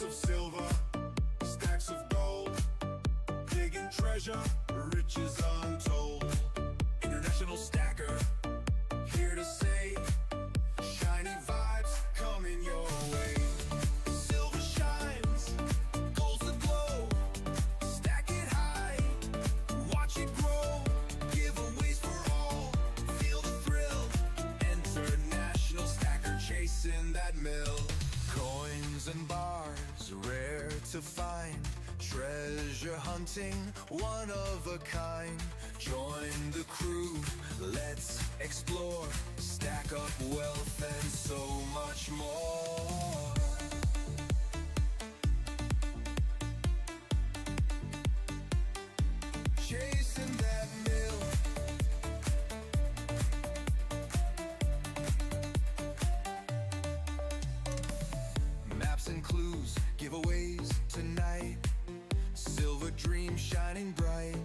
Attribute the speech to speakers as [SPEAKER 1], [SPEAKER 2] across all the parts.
[SPEAKER 1] Of silver, stacks of gold, digging treasure, riches untold. International stacker, here to say, shiny vibes coming your way. Silver shines, gold's the glow. Stack it high, watch it grow. Giveaways for all, feel the thrill. International stacker chasing that mill. Coins and bars, rare to find. Treasure hunting, one of a kind. Join the crew, let's explore. Stack up wealth and so much more. Chasing that mill. Maps and clues, giveaways tonight. Silver dream shining bright.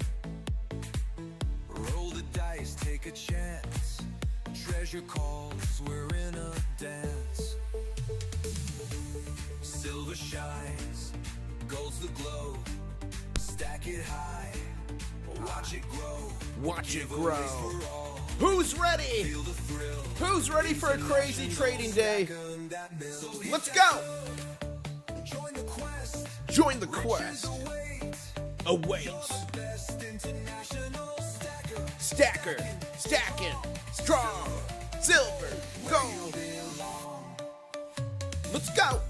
[SPEAKER 1] Roll the dice, take a chance. Treasure calls, we're in a dance. Silver shines, gold's the glow. Stack it high, watch it grow.
[SPEAKER 2] Watch it grow. Who's ready? Who's ready for a crazy trading day? Let's go! Join the quest. Awaits. Stacker, stacking, strong, silver, gold. Let's go!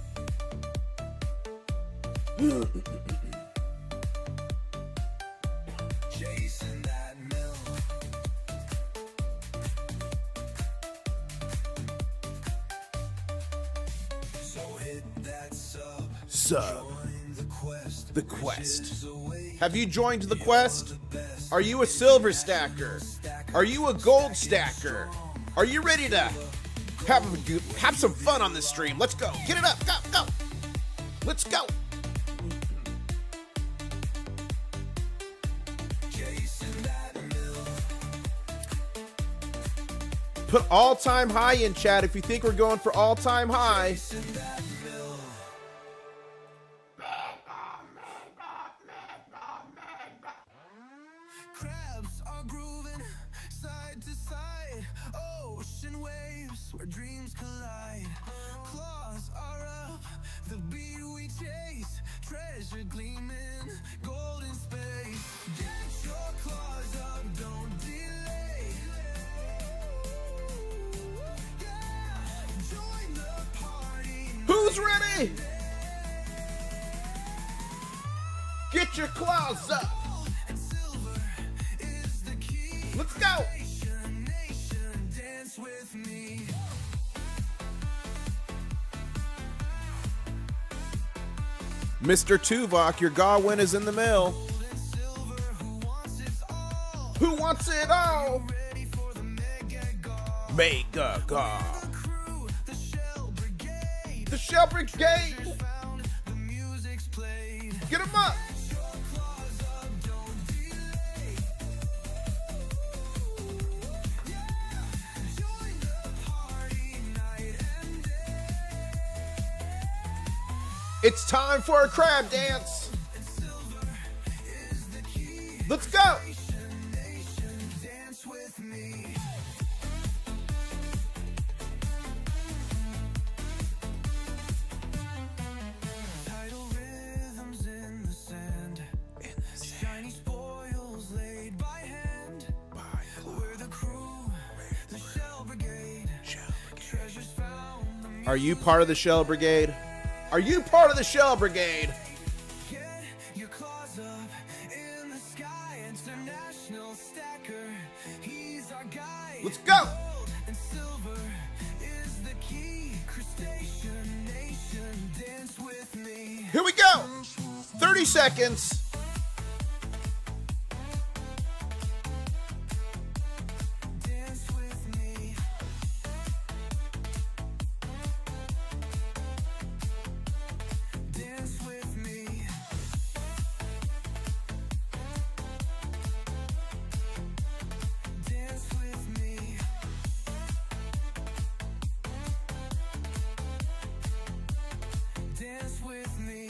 [SPEAKER 1] Chasing that mill. So hit that sub. Join the quest.
[SPEAKER 2] The quest. Have you joined the quest? Are you a silver stacker? Are you a gold stacker? Are you ready to have some fun on this stream? Let's go. Get it up. Go, go. Let's go. Put all-time high in chat if you think we're going for all-time high.
[SPEAKER 1] Crabs are grooving side to side. Ocean waves where dreams collide. Claws are up, the beat we chase. Treasure gleaming, golden space. Get your claws up, don't delay. Join the party.
[SPEAKER 2] Who's ready? Get your claws up. Let's go.
[SPEAKER 1] Dance with me.
[SPEAKER 2] Mr. Tuvok, your Godwin is in the mill. Who wants it all? Mega God.
[SPEAKER 1] Crew, the Shell Brigade.
[SPEAKER 2] The Shell Brigade.
[SPEAKER 1] Found, the music's played.
[SPEAKER 2] Get him up.
[SPEAKER 1] Get your claws up, don't delay. Yeah, join the party night and day.
[SPEAKER 2] It's time for a crab dance.
[SPEAKER 1] And silver is the key.
[SPEAKER 2] Let's go.
[SPEAKER 1] Nation, dance with me. Tidal rhythms in the sand. Shiny spoils laid by hand. We're the crew, the Shell Brigade. Treasures found. The
[SPEAKER 2] Are you part of the Shell Brigade? Are you part of the Shell Brigade?
[SPEAKER 1] Get your claws up in the sky. International stacker, he's our guide.
[SPEAKER 2] Let's go.
[SPEAKER 1] Gold and silver is the key. Crustacean nation, dance with me.
[SPEAKER 2] Here we go. 30 seconds.
[SPEAKER 1] Dance with me. Dance with me. Dance with me. Dance with me.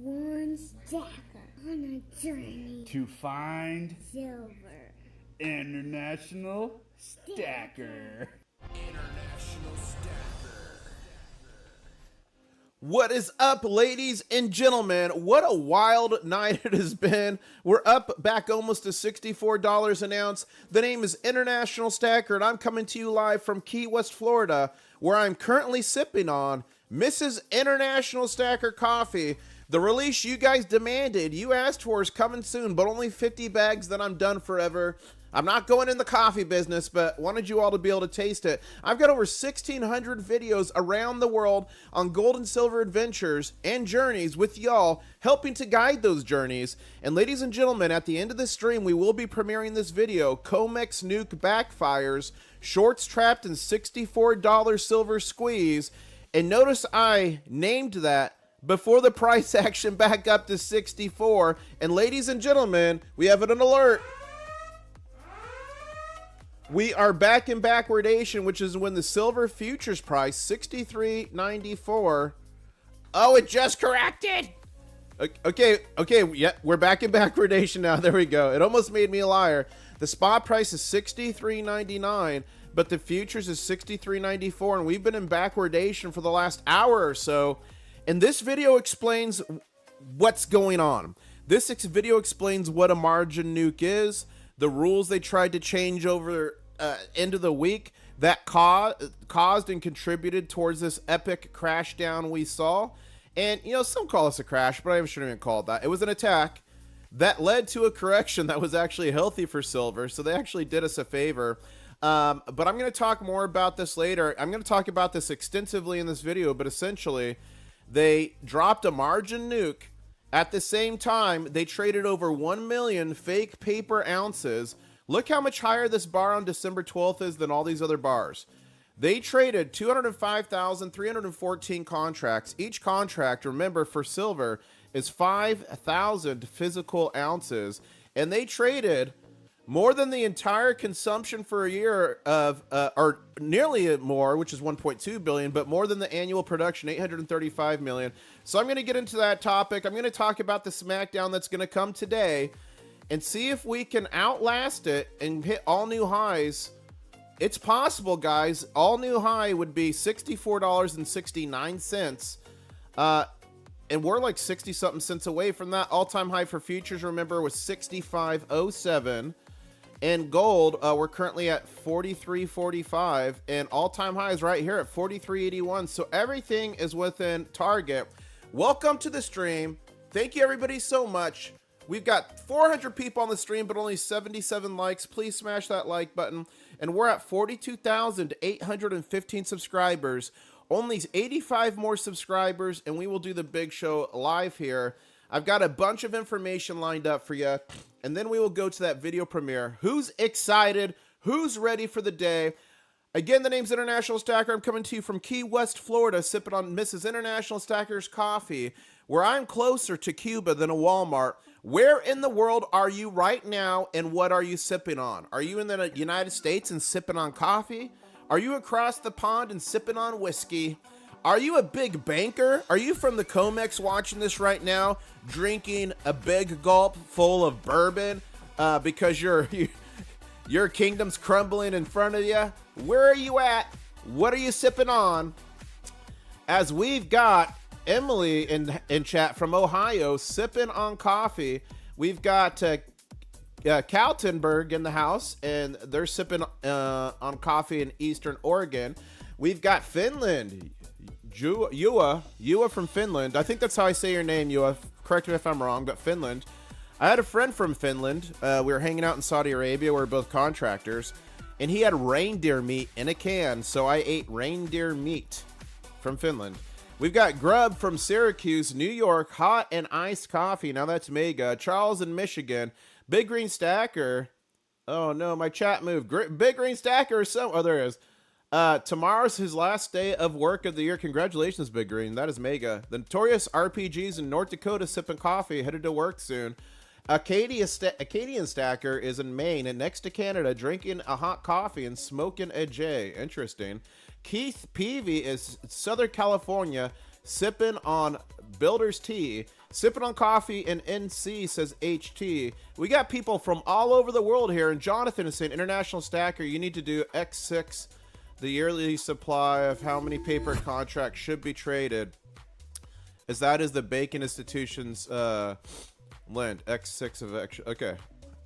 [SPEAKER 3] One stacker on a journey
[SPEAKER 4] To find
[SPEAKER 3] silver.
[SPEAKER 4] International Stacker.
[SPEAKER 2] What is up, ladies and gentlemen? What a wild night it has been. We're up back almost to $64 an ounce. The name is International Stacker, and I'm coming to you live from Key West, Florida, where I'm currently sipping on Mrs. International Stacker coffee. The release you guys demanded, you asked for, is coming soon, but only 50 bags, then I'm done forever. I'm not going in the coffee business, but wanted you all to be able to taste it. I've got over 1,600 videos around the world on gold and silver adventures and journeys with y'all, helping to guide those journeys. And ladies and gentlemen, at the end of this stream, we will be premiering this video, COMEX Nuke Backfires, Shorts Trapped in $64 Silver Squeeze. And notice I named that before the price action back up to 64. And ladies and gentlemen, we have an alert. We are back in backwardation, which is when the silver futures price, $63.94. Oh, it just corrected. Okay, yeah, we're back in backwardation now. There we go. It almost made me a liar. The spot price is $63.99, but the futures is $63.94, and we've been in backwardation for the last hour or so. And this video explains what's going on. This video explains what a margin nuke is, the rules they tried to change over end of the week that caused and contributed towards this epic crash down we saw. And, you know, some call this a crash, but I shouldn't even call it that. It was an attack that led to a correction that was actually healthy for silver, so they actually did us a favor. But I'm going to talk more about this later. I'm going to talk about this extensively in this video, but essentially, they dropped a margin nuke. At the same time, they traded over 1 million fake paper ounces. Look how much higher this bar on December 12th is than all these other bars. They traded 205,314 contracts. Each contract, remember, for silver is 5,000 physical ounces. And they traded more than the entire consumption for a year of, or nearly more, which is 1.2 billion, but more than the annual production, 835 million. So I'm going to get into that topic. I'm going to talk about the smackdown that's going to come today and see if we can outlast it and hit all new highs. It's possible, guys. All new high would be $64.69. And we're like 60 something cents away from that. All-time high for futures, remember, was 65.07. And gold, we're currently at 43.45, and all-time high is right here at 43.81. So everything is within target. Welcome to the stream. Thank you, everybody, so much. We've got 400 people on the stream, but only 77 likes. Please smash that like button. And we're at 42,815 subscribers. Only 85 more subscribers, and we will do the big show live here. I've got a bunch of information lined up for you, and then we will go to that video premiere. Who's excited? Who's ready for the day? Again, the name's International Stacker. I'm coming to you from Key West, Florida, sipping on Mrs. International Stacker's coffee, where I'm closer to Cuba than a Walmart. Where in the world are you right now, and what are you sipping on? Are you in the United States and sipping on coffee? Are you across the pond and sipping on whiskey? Are you a big banker? Are you from the COMEX watching this right now, drinking a big gulp full of bourbon because your kingdom's crumbling in front of you? Where are you at? What are you sipping on? As we've got Emily in chat from Ohio sipping on coffee. We've got Kaltenberg in the house, and they're sipping on coffee in Eastern Oregon. We've got Finland. Yua from Finland. I think that's how I say your name, Yua. Correct me if I'm wrong, but Finland. I had a friend from Finland. We were hanging out in Saudi Arabia. We were both contractors. And he had reindeer meat in a can, so I ate reindeer meat from Finland. We've got Grub from Syracuse, New York, hot and iced coffee. Now that's mega. Charles in Michigan. Big Green Stacker. Oh no, my chat moved. Big Green Stacker is oh, there it is. Tomorrow's his last day of work of the year. Congratulations, Big Green. That is mega. The Notorious RPGs in North Dakota sipping coffee, headed to work soon. Acadian Stacker is in Maine and next to Canada, drinking a hot coffee and smoking a J. Interesting. Keith Peavy is Southern California, sipping on Builder's Tea. Sipping on coffee in NC, says HT. We got people from all over the world here, and Jonathan is saying, International Stacker, you need to do X6, the yearly supply of how many paper contracts should be traded, as that is the Bacon Institution's lend. X6 of X. Okay.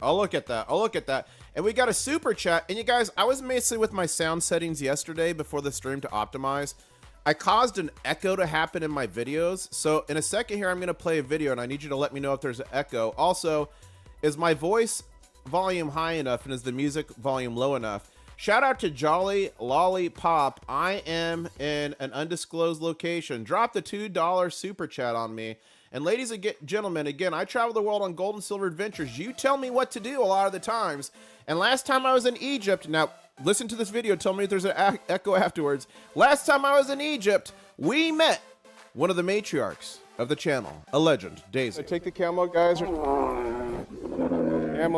[SPEAKER 2] I'll look at that. And we got a super chat. And you guys, I was messing with my sound settings yesterday before the stream to optimize. I caused an echo to happen in my videos. So in a second here, I'm going to play a video, and I need you to let me know if there's an echo. Also, is my voice volume high enough, and is the music volume low enough? Shout out to Jolly Lollipop. I am in an undisclosed location. Drop the $2 super chat on me. And ladies and gentlemen, again, I travel the world on gold and silver adventures. You tell me what to do a lot of the times. And last time I was in Egypt, now listen to this video, tell me if there's an echo afterwards. Last time I was in Egypt, we met one of the matriarchs of the channel, a legend, Daisy. Take the camo, guys. Camel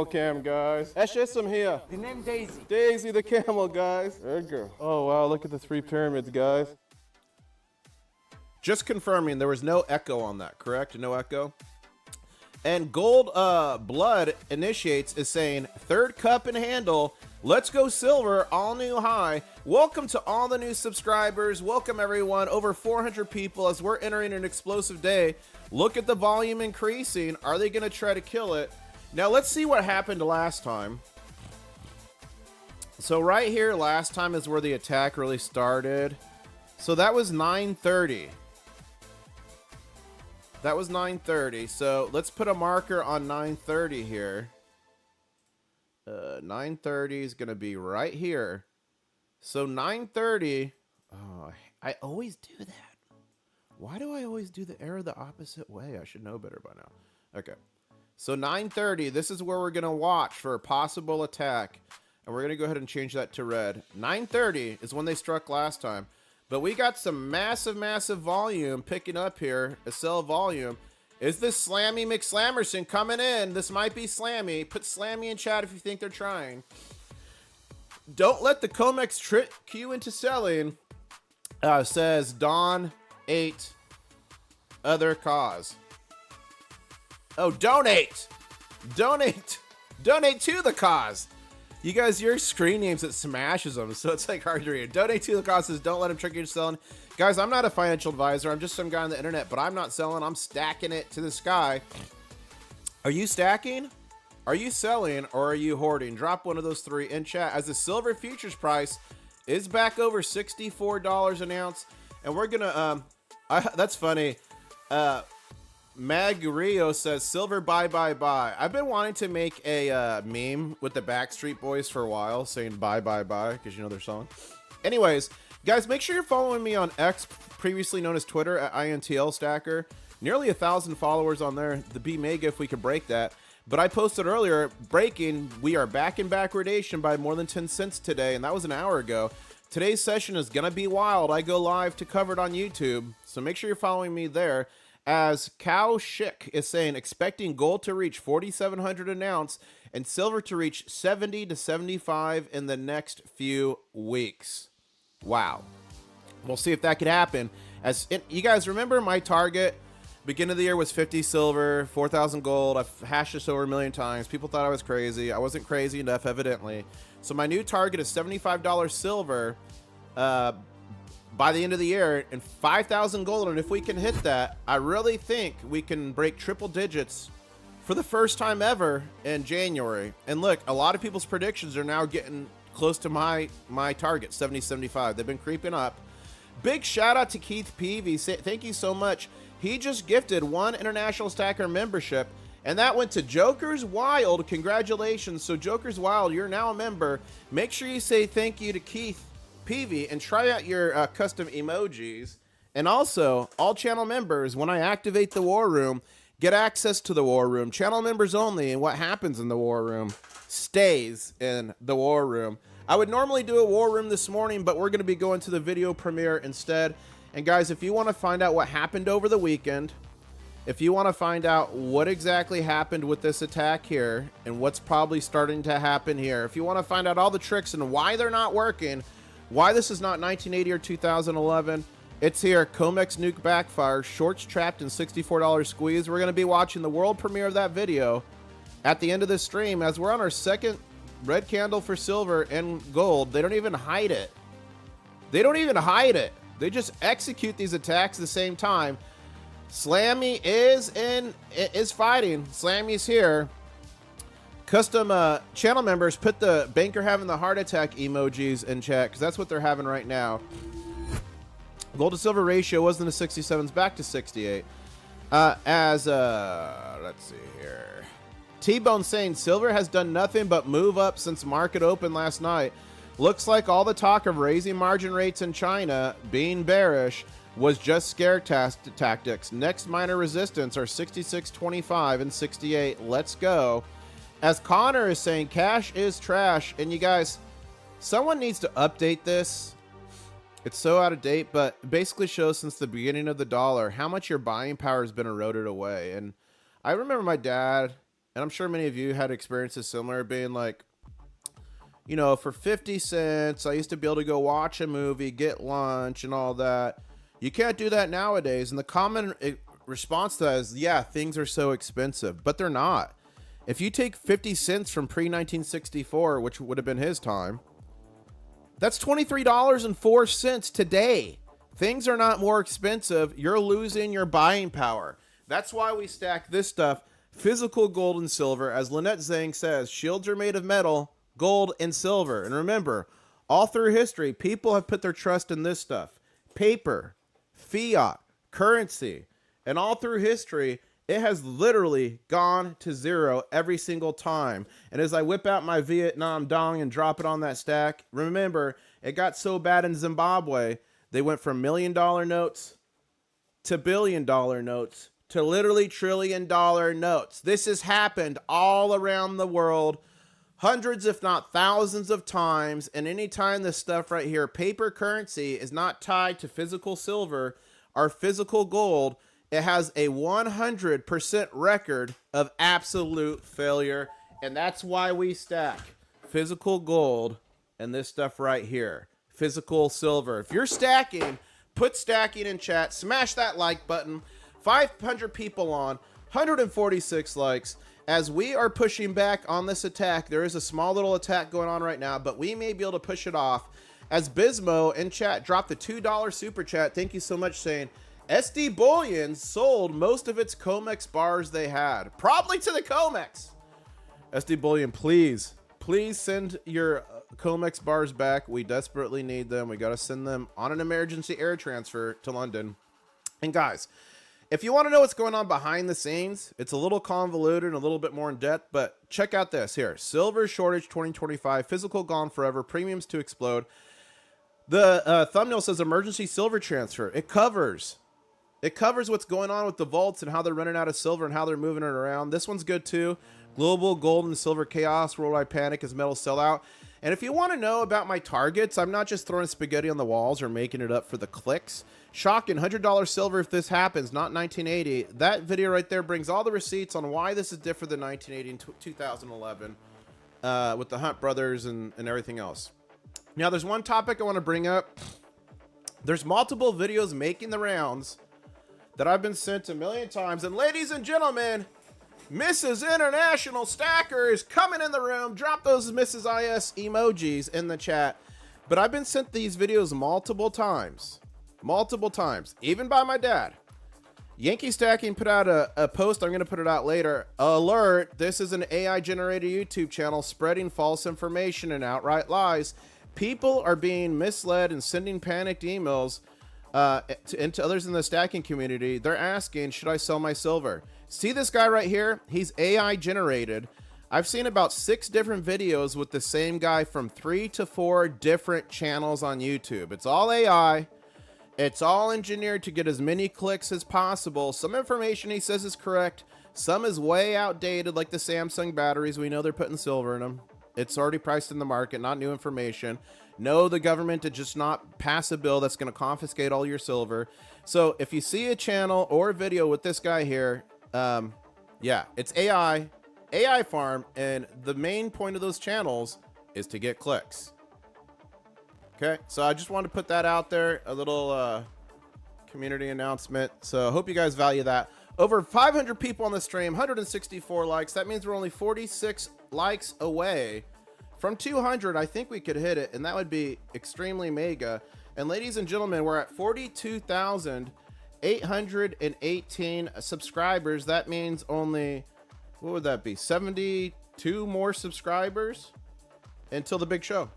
[SPEAKER 2] cam, guys. Eshism here.
[SPEAKER 5] The name Daisy.
[SPEAKER 2] Daisy the camel, guys. There you go. Oh, wow, look at the 3 pyramids, guys. Just confirming, there was no echo on that, correct? No echo? And Gold Blood Initiates is saying, third cup and handle. Let's go silver, all new high. Welcome to all the new subscribers. Welcome, everyone. Over 400 people as we're entering an explosive day. Look at the volume increasing. Are they going to try to kill it? Now, let's see what happened last time. So right here, last time is where the attack really started. So that was 9:30. That was 9:30. So let's put a marker on 9:30 here. 9:30 is going to be right here. So 9:30. Oh, I always do that. Why do I always do the arrow the opposite way? I should know better by now. Okay. So 9:30. This is where we're going to watch for a possible attack. And we're going to go ahead and change that to red. 9:30 is when they struck last time. But we got some massive, massive volume picking up here. A sell volume. Is this Slammy McSlammerson coming in? This might be Slammy. Put Slammy in chat if you think they're trying. Don't let the COMEX trick you into selling, says Don 8 other cause. Oh, donate. Donate to the cause. You guys, your screen names, it smashes them, so it's like hard to read. Donate to the cause says, don't let him trick you into selling. Guys, I'm not a financial advisor. I'm just some guy on the internet, but I'm not selling. I'm stacking it to the sky. Are you stacking? Are you selling, or are you hoarding? Drop one of those 3 in chat. As the silver futures price is back over $64 an ounce, and we're gonna that's funny. Mag Rio says silver buy. I've been wanting to make a meme with the Backstreet Boys for a while, saying buy, because you know their song. Anyways, guys, make sure you're following me on X, previously known as Twitter, at INTL Stacker. Nearly 1,000 followers on there. The B mega if we could break that. But I posted earlier, breaking, we are back in backwardation by more than 10 cents today, and that was an hour ago. Today's session is going to be wild. I go live to cover it on YouTube, so make sure you're following me there. As Cow Schick is saying, expecting gold to reach 4,700 an ounce and silver to reach 70 to 75 in the next few weeks. Wow. We'll see if that could happen. You guys remember my target beginning of the year was 50 silver, 4,000 gold. I've hashed this over a million times. People thought I was crazy. I wasn't crazy enough, evidently. So my new target is $75 silver by the end of the year and 5,000 gold. And if we can hit that, I really think we can break triple digits for the first time ever in January. And look, a lot of people's predictions are now getting close to my target, 70, 75. They've been creeping up. Big shout out to Keith Peavy. Thank you so much. He just gifted 1 International Stacker membership, and that went to Joker's Wild. Congratulations. So Joker's Wild, you're now a member. Make sure you say thank you to Keith Peavy and try out your custom emojis. And also, all channel members, when I activate the War Room, get access to the War Room. Channel members only, and what happens in the War Room stays in the War Room. I would normally do a War Room this morning, but we're going to be going to the video premiere instead. And guys, if you want to find out what happened over the weekend, if you want to find out what exactly happened with this attack here and what's probably starting to happen here, if you want to find out all the tricks and why they're not working, why this is not 1980 or 2011, it's here. COMEX Nuke backfire, shorts trapped in $64 squeeze. We're going to be watching the world premiere of that video at the end of this stream as we're on our second red candle for silver and gold. They don't even hide it. They don't even hide it. They just execute these attacks at the same time. Slammy is fighting. Slammy's here. Custom channel members, put the banker having the heart attack emojis in chat because that's what they're having right now. Gold to silver ratio was in the 67s, back to 68. Let's see here. T-Bone saying silver has done nothing but move up since market open last night. Looks like all the talk of raising margin rates in China being bearish was just scare tactics. Next minor resistance are 66.25 and 68. Let's go. As Connor is saying, cash is trash. And you guys, someone needs to update this. It's so out of date, but it basically shows since the beginning of the dollar how much your buying power has been eroded away. And I remember my dad, and I'm sure many of you had experiences similar, being like, you know, for 50 cents, I used to be able to go watch a movie, get lunch and all that. You can't do that nowadays. And the common response to that is, yeah, things are so expensive, but they're not. If you take 50 cents from pre-1964, which would have been his time, that's $23.04 today. Things are not more expensive. You're losing your buying power. That's why we stack this stuff. Physical gold and silver. As Lynette Zhang says, shields are made of metal, gold and silver. And remember, all through history, people have put their trust in this stuff. Paper, fiat, currency. And all through history, it has literally gone to zero every single time. And as I whip out my Vietnam dong and drop it on that stack, remember, it got so bad in Zimbabwe, they went from $1 million notes to $1 billion notes to literally $1 trillion notes. This has happened all around the world, hundreds if not thousands of times. And anytime this stuff right here, paper currency, is not tied to physical silver or physical gold, it has a 100% record of absolute failure. And that's why we stack physical gold and this stuff right here, physical silver. If you're stacking, put stacking in chat, smash that like button. 500 people on, 146 likes. As we are pushing back on this attack, there is a small little attack going on right now, but we may be able to push it off. As Bismo in chat dropped the $2 super chat, thank you so much, saying SD Bullion sold most of its COMEX bars they had. Probably to the COMEX. SD Bullion, please send your COMEX bars back. We desperately need them. We got to send them on an emergency air transfer to London. And guys, if you want to know what's going on behind the scenes, it's a little convoluted and a little bit more in depth, but check out this here. Silver shortage 2025, physical gone forever, premiums to explode. The thumbnail says emergency silver transfer. It covers It covers what's going on with the vaults and how they're running out of silver and how they're moving it around. This one's good too. Global gold and silver chaos, worldwide panic as metal sellout. And if you want to know about my targets, I'm not just throwing spaghetti on the walls or making it up for the clicks. Shocking, $100 silver if this happens, not 1980. That video right there brings all the receipts on why this is different than 1980 and 2011 with the Hunt brothers and everything else. Now, there's one topic I want to bring up. There's multiple videos making the rounds that I've been sent a million times. And ladies and gentlemen, Mrs. International Stacker is coming in the room. Drop those Mrs. IS emojis in the chat. But I've been sent these videos multiple times, even by my dad. Yankee Stacking put out a post. I'm going to put it out later. Alert, this is an AI generated YouTube channel spreading false information and outright lies. People are being misled and sending panicked emails into others in the stacking community. They're asking, should I sell my silver? See this guy right here? He's AI generated. I've seen about 6 different videos with the same guy from 3 to 4 different channels on YouTube. It's all AI. It's all engineered to get as many clicks as possible. Some information he says is correct. Some is way outdated, like the Samsung batteries. We know they're putting silver in them. It's already priced in the market, not new information. No, the government did just not pass a bill that's going to confiscate all your silver. So if you see a channel or a video with this guy here, yeah, it's AI farm. And the main point of those channels is to get clicks. Okay, so I just wanted to put that out there, a little community announcement. So I hope you guys value that. Over 500 people on the stream, 164 likes. That means we're only 46 likes away from 200. I think we could hit it, and that would be extremely mega. And ladies and gentlemen, we're at 42,818 subscribers. That means only, what would that be, 72 more subscribers until the big show.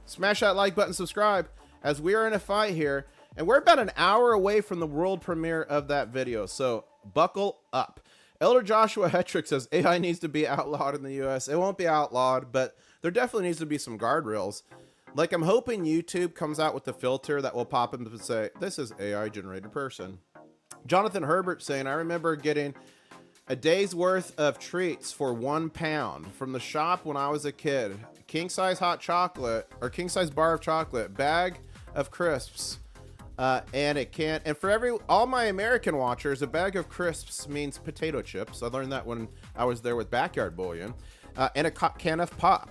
[SPEAKER 2] Smash that like button, subscribe, as we are in a fight here. And we're about an hour away from the world premiere of that video. So buckle up. Elder Joshua Hetrick says AI needs to be outlawed in the US. It won't be outlawed, but there definitely needs to be some guardrails. Like, I'm hoping YouTube comes out with the filter that will pop up and say, this is AI generated person. Jonathan Herbert saying, I remember getting a day's worth of treats for £1 from the shop when I was a kid. King size hot chocolate, or king size bar of chocolate, bag of crisps, and it can't. And for all my American watchers, a bag of crisps means potato chips. I learned that when I was there with Backyard Bullion, and a can of pop.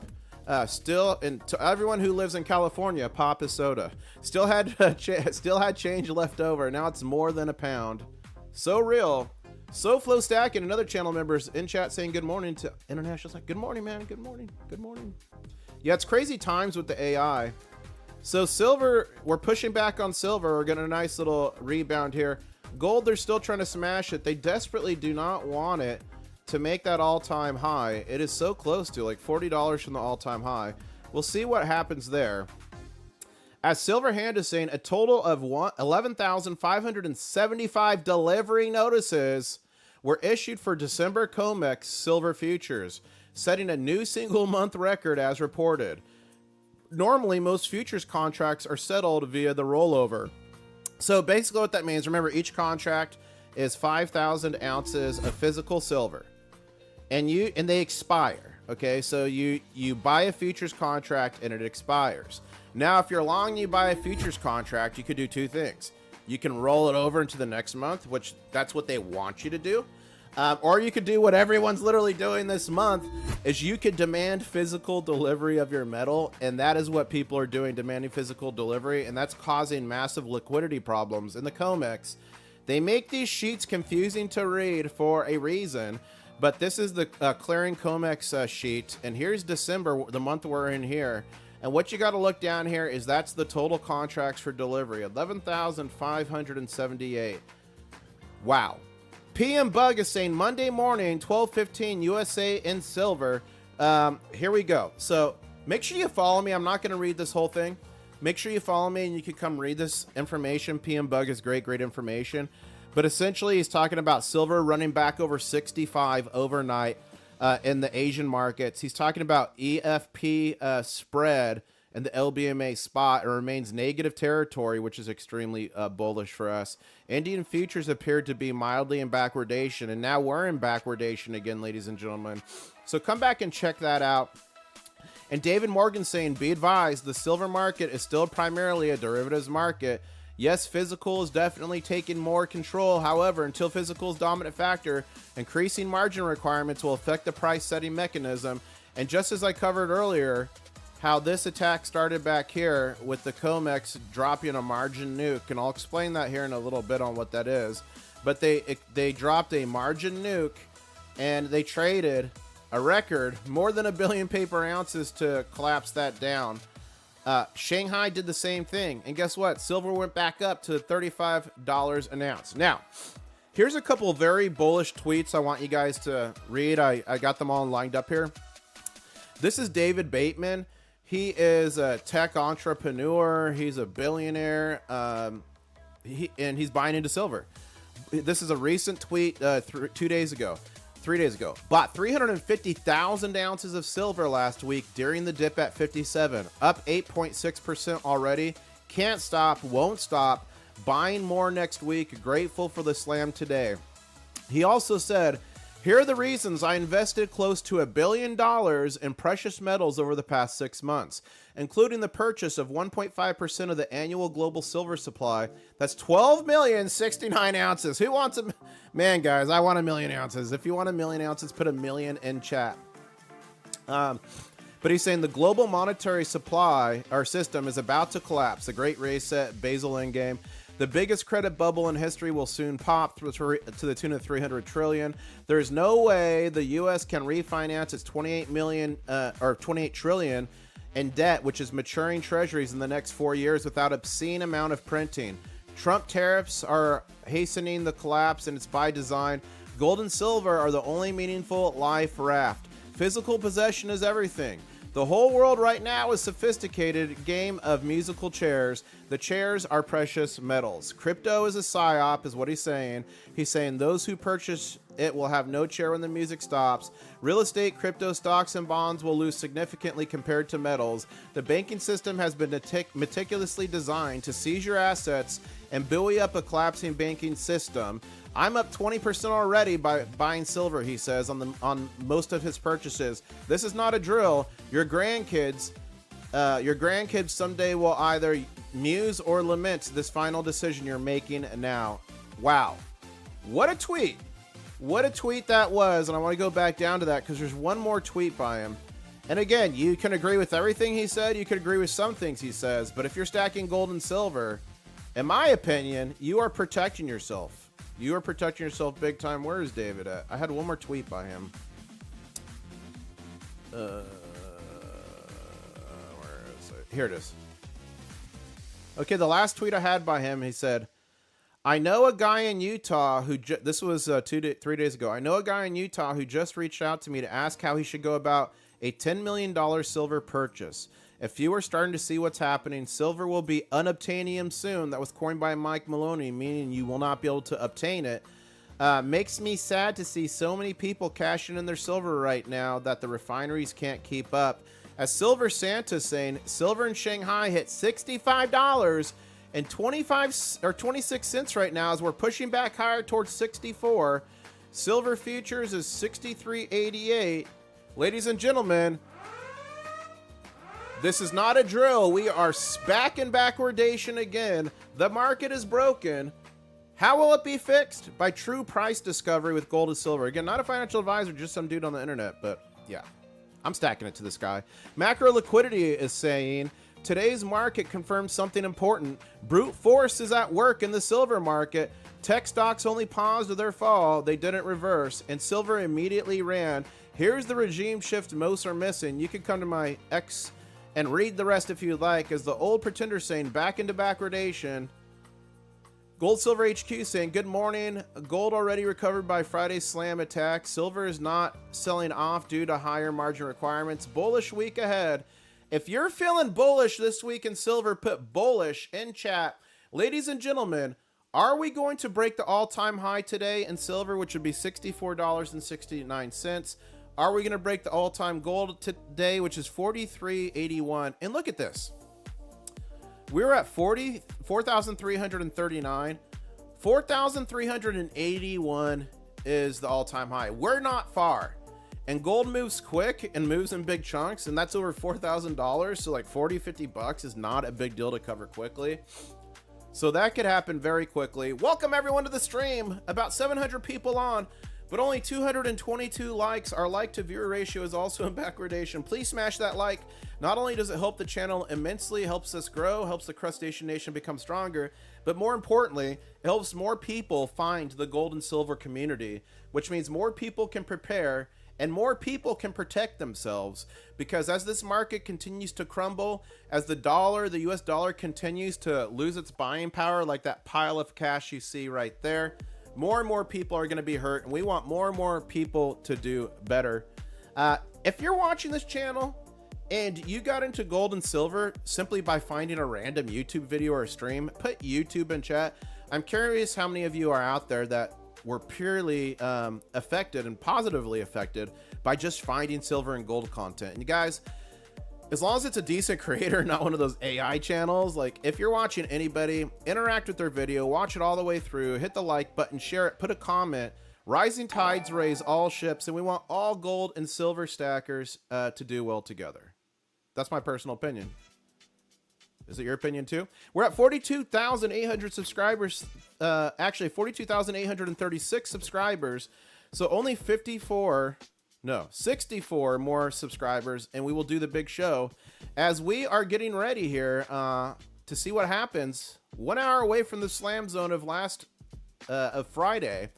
[SPEAKER 2] Still, and to everyone who lives in California, pop is soda. Still had change left over. Now it's more than £1. So real. So Flow Stack and another channel members in chat saying good morning to International Stack. Good morning, man. Good morning. Good morning. Yeah, it's crazy times with the AI. So silver, we're pushing back on silver. We're getting a nice little rebound here. Gold, they're still trying to smash it. They desperately do not want it to make that all-time high. It is so close to like $40 from the all-time high. We'll see what happens there. As Silver Hand is saying, a total of 11,575 delivery notices were issued for December COMEX silver futures, setting a new single month record as reported. Normally, most futures contracts are settled via the rollover. So basically what that means, remember, each contract is 5,000 ounces of physical silver, and they expire. Okay, so you buy a futures contract and it expires. Now, if you're long and you buy a futures contract, you could do 2 things. You can roll it over into the next month, which that's what they want you to do. Or you could do what everyone's literally doing this month, is you could demand physical delivery of your metal. And that is what people are doing, demanding physical delivery. And that's causing massive liquidity problems in the COMEX. They make these sheets confusing to read for a reason. But this is the clearing COMEX sheet. And here's December, the month we're in here. And what you got to look down here is that's the total contracts for delivery, 11,578. Wow. PM Bug is saying Monday morning, 12:15 USA in silver. Here we go. So make sure you follow me. I'm not going to read this whole thing. Make sure you follow me and you can come read this information. PM Bug is great information. But essentially, he's talking about silver running back over 65 overnight in the Asian markets. He's talking about EFP spread and the LBMA spot. It remains negative territory, which is extremely bullish for us. Indian futures appeared to be mildly in backwardation, and now we're in backwardation again, ladies and gentlemen. So come back and check that out. And David Morgan saying, be advised, the silver market is still primarily a derivatives market. Yes, physical is definitely taking more control. However, until physical is dominant factor, increasing margin requirements will affect the price setting mechanism. And just as I covered earlier, how this attack started back here with the COMEX dropping a margin nuke, and I'll explain that here in a little bit on what that is. But they dropped a margin nuke, and they traded a record more than 1 billion paper ounces to collapse that down. Shanghai did the same thing, and guess what? Silver went back up to $35 an ounce. Now, here's a couple very bullish tweets I want you guys to read. I got them all lined up here. This is David Beitman. He is a tech entrepreneur. He's a billionaire, and he's buying into silver. This is a recent tweet 3 days ago. Bought 350,000 ounces of silver last week during the dip at 57, up 8.6% already. Can't stop, won't stop. Buying more next week. Grateful for the slam today. He also said, here are the reasons I invested close to $1 billion in precious metals over the past 6 months, including the purchase of 1.5% of the annual global silver supply. That's 12,069 ounces. Who wants a... Man, guys, I want 1 million ounces. If you want 1 million ounces, put 1 million in chat. But he's saying the global monetary supply, our system, is about to collapse. The Great Reset, Basel Endgame. The biggest credit bubble in history will soon pop to the tune of 300 trillion. There's no way the U.S. can refinance its 28 trillion in debt, which is maturing treasuries in the next 4 years, without obscene amount of printing. Trump tariffs are hastening the collapse, and it's by design. Gold and silver are the only meaningful life raft. Physical possession is everything. The whole world right now is sophisticated game of musical chairs. The chairs are precious metals. Crypto is a psyop, is what he's saying. He's saying those who purchase it will have no chair when the music stops. Real estate, crypto, stocks, and bonds will lose significantly compared to metals. The banking system has been meticulously designed to seize your assets and buoy up a collapsing banking system. I'm up 20% already by buying silver, he says, on most of his purchases. This is not a drill. Your grandkids someday will either muse or lament this final decision you're making now. Wow. What a tweet. What a tweet that was. And I want to go back down to that because there's one more tweet by him. And again, you can agree with everything he said. You could agree with some things he says. But if you're stacking gold and silver, in my opinion, you are protecting yourself. You are protecting yourself big time. Where is David at? I had one more tweet by him. Where is it? Here it is. Okay, the last tweet I had by him, he said, I know a guy in Utah who, this was 3 days ago. I know a guy in Utah who just reached out to me to ask how he should go about a $10 million silver purchase. If you are starting to see what's happening, silver will be unobtainium soon. That was coined by Mike Maloney, meaning you will not be able to obtain it. Makes me sad to see so many people cashing in their silver right now that the refineries can't keep up. As Silver Santa's saying, silver in Shanghai hit $65 and 26 cents right now as we're pushing back higher towards 64. Silver futures is 63.88. Ladies and gentlemen, this is not a drill. We are back in backwardation again. The market is broken. How will it be fixed? By true price discovery with gold and silver. Again, not a financial advisor, just some dude on the internet, but yeah. I'm stacking it to this guy. Macro Liquidity is saying, today's market confirms something important. Brute force is at work in the silver market. Tech stocks only paused their fall. They didn't reverse, and silver immediately ran. Here's the regime shift most are missing. You can come to my X and read the rest if you'd like, as the old pretender saying, back into backwardation. Gold Silver HQ saying, good morning. Gold already recovered by Friday's slam attack. Silver is not selling off due to higher margin requirements. Bullish week ahead. If you're feeling bullish this week in silver, put bullish in chat. Ladies and gentlemen, are we going to break the all-time high today in silver, which would be $64.69? Are we going to break the all-time goal today, which is 43.81? And look at this. We're at 4,339. 4,381 is the all-time high. We're not far. And gold moves quick and moves in big chunks, and that's over $4,000. So like 40, 50 bucks is not a big deal to cover quickly. So that could happen very quickly. Welcome everyone to the stream. About 700 people on, but only 222 likes. Our like to viewer ratio is also in backwardation. Please smash that like. Not only does it help the channel immensely, helps us grow, helps the Crustacean Nation become stronger, but more importantly, it helps more people find the gold and silver community, which means more people can prepare and more people can protect themselves, because as this market continues to crumble, as the dollar, the US dollar, continues to lose its buying power, like that pile of cash you see right there, more and more people are going to be hurt, and we want more and more people to do better. If you're watching this channel and you got into gold and silver simply by finding a random YouTube video or a stream, put YouTube in chat. I'm curious how many of you are out there that were purely affected and positively affected by just finding silver and gold content. And you guys, as long as it's a decent creator, not one of those AI channels, like if you're watching anybody, interact with their video, watch it all the way through, hit the like button, share it, put a comment. Rising tides raise all ships, and we want all gold and silver stackers to do well together. That's my personal opinion. Is it your opinion too? We're at 42,800 subscribers. Actually, 42,836 subscribers. So only 64 more subscribers, and we will do the big show as we are getting ready here to see what happens. 1 hour away from the slam zone of Friday.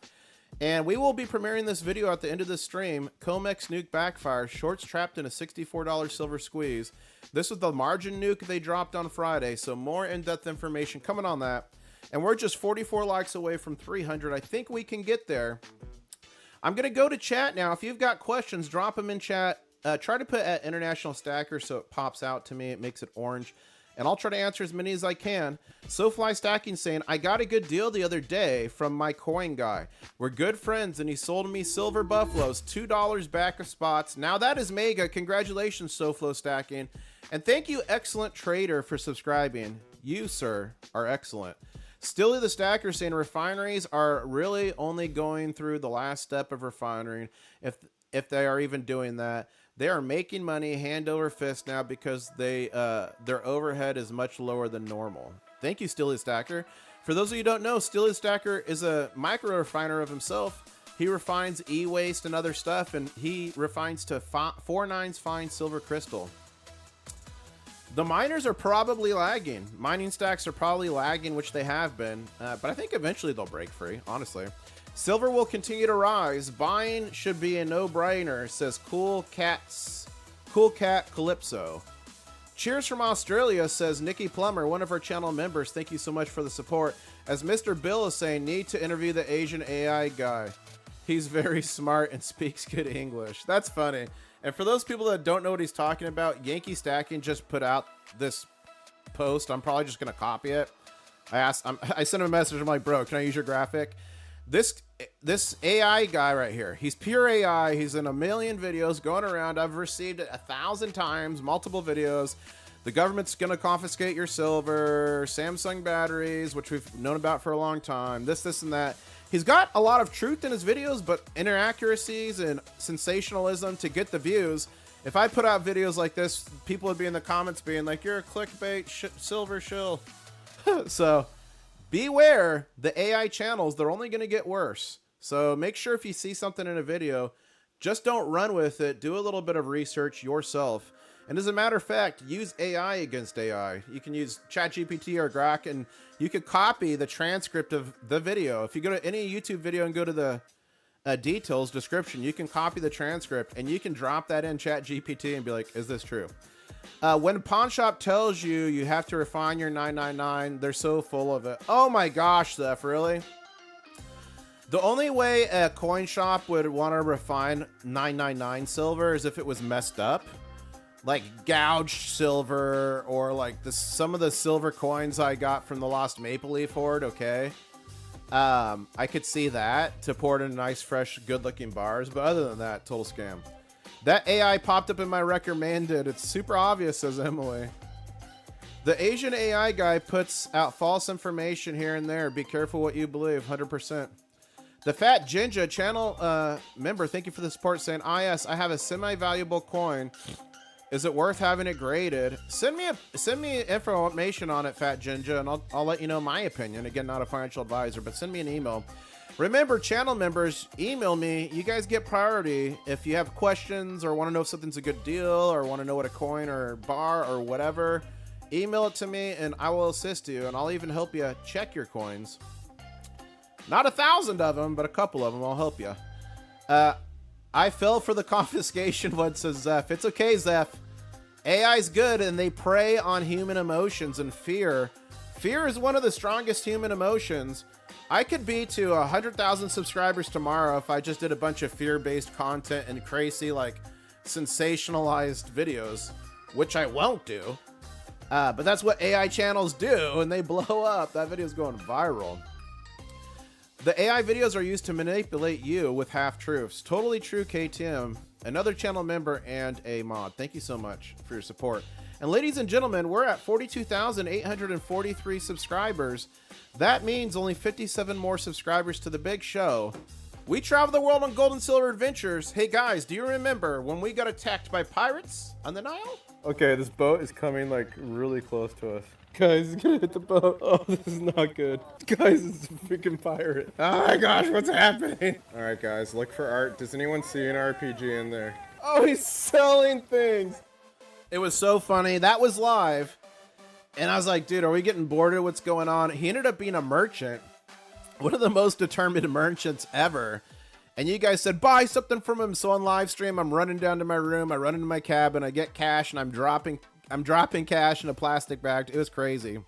[SPEAKER 2] And we will be premiering this video at the end of the stream. COMEX Nuke backfire. Shorts trapped in a $64 silver squeeze. This was the margin nuke they dropped on Friday. So more in-depth information coming on that. And we're just 44 likes away from 300. I think we can get there. I'm going to go to chat now. If you've got questions, drop them in chat. Try to put at International Stacker so it pops out to me. It makes it orange. And I'll try to answer as many as I can. SoFly Stacking saying, I got a good deal the other day from my coin guy. We're good friends, and he sold me silver buffaloes, $2 back of spots. Now that is mega. Congratulations, SoFlo Stacking. And thank you, Excellent Trader, for subscribing. You, sir, are excellent. Stilly the Stacker saying refineries are really only going through the last step of refining, if they are even doing that. They are making money hand over fist now because their overhead is much lower than normal. Thank you, Stilly Stacker. For those of you who don't know, Stilly Stacker is a micro refiner of himself. He refines e-waste and other stuff, and he refines to 4/9 fine silver crystal. The miners are probably lagging. Mining stacks are probably lagging, which they have been, but I think eventually they'll break free, honestly. Silver will continue to rise. Buying should be a no-brainer, says Cool Cat Calypso. Cheers from Australia, says Nikki Plummer, one of our channel members. Thank you so much for the support. As Mr. Bill is saying, need to interview the Asian AI guy. He's very smart and speaks good English. That's funny. And for those people that don't know what he's talking about, Yankee Stacking just put out this post. I'm probably just going to copy it. I sent him a message. I'm like, bro, can I use your graphic? This AI guy right here, he's pure AI. He's in a million videos going around. I've received it 1,000 times, multiple videos. The government's going to confiscate your silver, Samsung batteries, which we've known about for a long time, this, and that. He's got a lot of truth in his videos, but inaccuracies and sensationalism to get the views. If I put out videos like this, people would be in the comments being like, you're a clickbait silver shill. So beware the AI channels. They're only going to get worse. So make sure if you see something in a video, just don't run with it. Do a little bit of research yourself. And as a matter of fact, use AI against AI. You can use ChatGPT or Grok, and you could copy the transcript of the video. If you go to any YouTube video and go to the details description, you can copy the transcript, and you can drop that in ChatGPT and be like, is this true? When Pawn Shop tells you you have to refine your 999, they're so full of it. Oh my gosh, Zeph, really? The only way a coin shop would want to refine 999 silver is if it was messed up. Like gouged silver, or like some of the silver coins I got from the Lost Maple Leaf Hoard, okay? I could see that to pour it in nice, fresh, good-looking bars, but other than that, total scam. That AI popped up in my recommended. It's super obvious, says Emily. The Asian AI guy puts out false information here and there. Be careful what you believe, 100%. The Fat Jinja channel member, thank you for the support, saying, yes, I have a semi-valuable coin. Is it worth having it graded? Send me information on it, Fat Jinja, and I'll let you know my opinion. Again, not a financial advisor, but send me an email. Remember, channel members, email me. You guys get priority. If you have questions or want to know if something's a good deal or want to know what a coin or bar or whatever, email it to me and I will assist you, and I'll even help you check your coins. Not 1,000 of them, but a couple of them. I'll help you. I fell for the confiscation one, says Zeph. It's okay, Zeph. AI's good, and they prey on human emotions and fear. Fear is one of the strongest human emotions. I could be to 100,000 subscribers tomorrow if I just did a bunch of fear-based content and crazy, like, sensationalized videos, which I won't do. But that's what AI channels do, and they blow up. That video's going viral. The AI videos are used to manipulate you with half-truths. Totally true, KTM. Another channel member and a mod. Thank you so much for your support. And ladies and gentlemen, we're at 42,843 subscribers. That means only 57 more subscribers to the big show. We travel the world on gold and silver adventures. Hey guys, do you remember when we got attacked by pirates on the Nile?
[SPEAKER 5] Okay, this boat is coming like really close to us. Guys, it's gonna hit the boat. Oh, this is not good. Guys, it's a freaking pirate. Oh my gosh, what's happening? All right, guys, look for art. Does anyone see an RPG in there? Oh, he's selling things.
[SPEAKER 2] It was so funny. That was live. And I was like, dude, are we getting bored of what's going on? He ended up being a merchant. One of the most determined merchants ever. And you guys said, buy something from him. So on live stream, I'm running down to my room. I run into my cabin. I get cash, and I'm dropping cash in a plastic bag. It was crazy.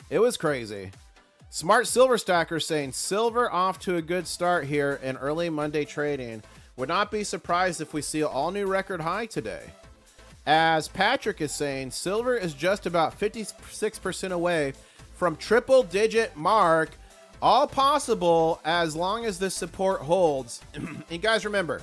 [SPEAKER 2] It was crazy. Smart Silver Stacker saying, silver off to a good start here in early Monday trading. Would not be surprised if we see an all-new record high today. As Patrick is saying, silver is just about 56% away from triple-digit mark. All possible as long as this support holds. And guys, remember,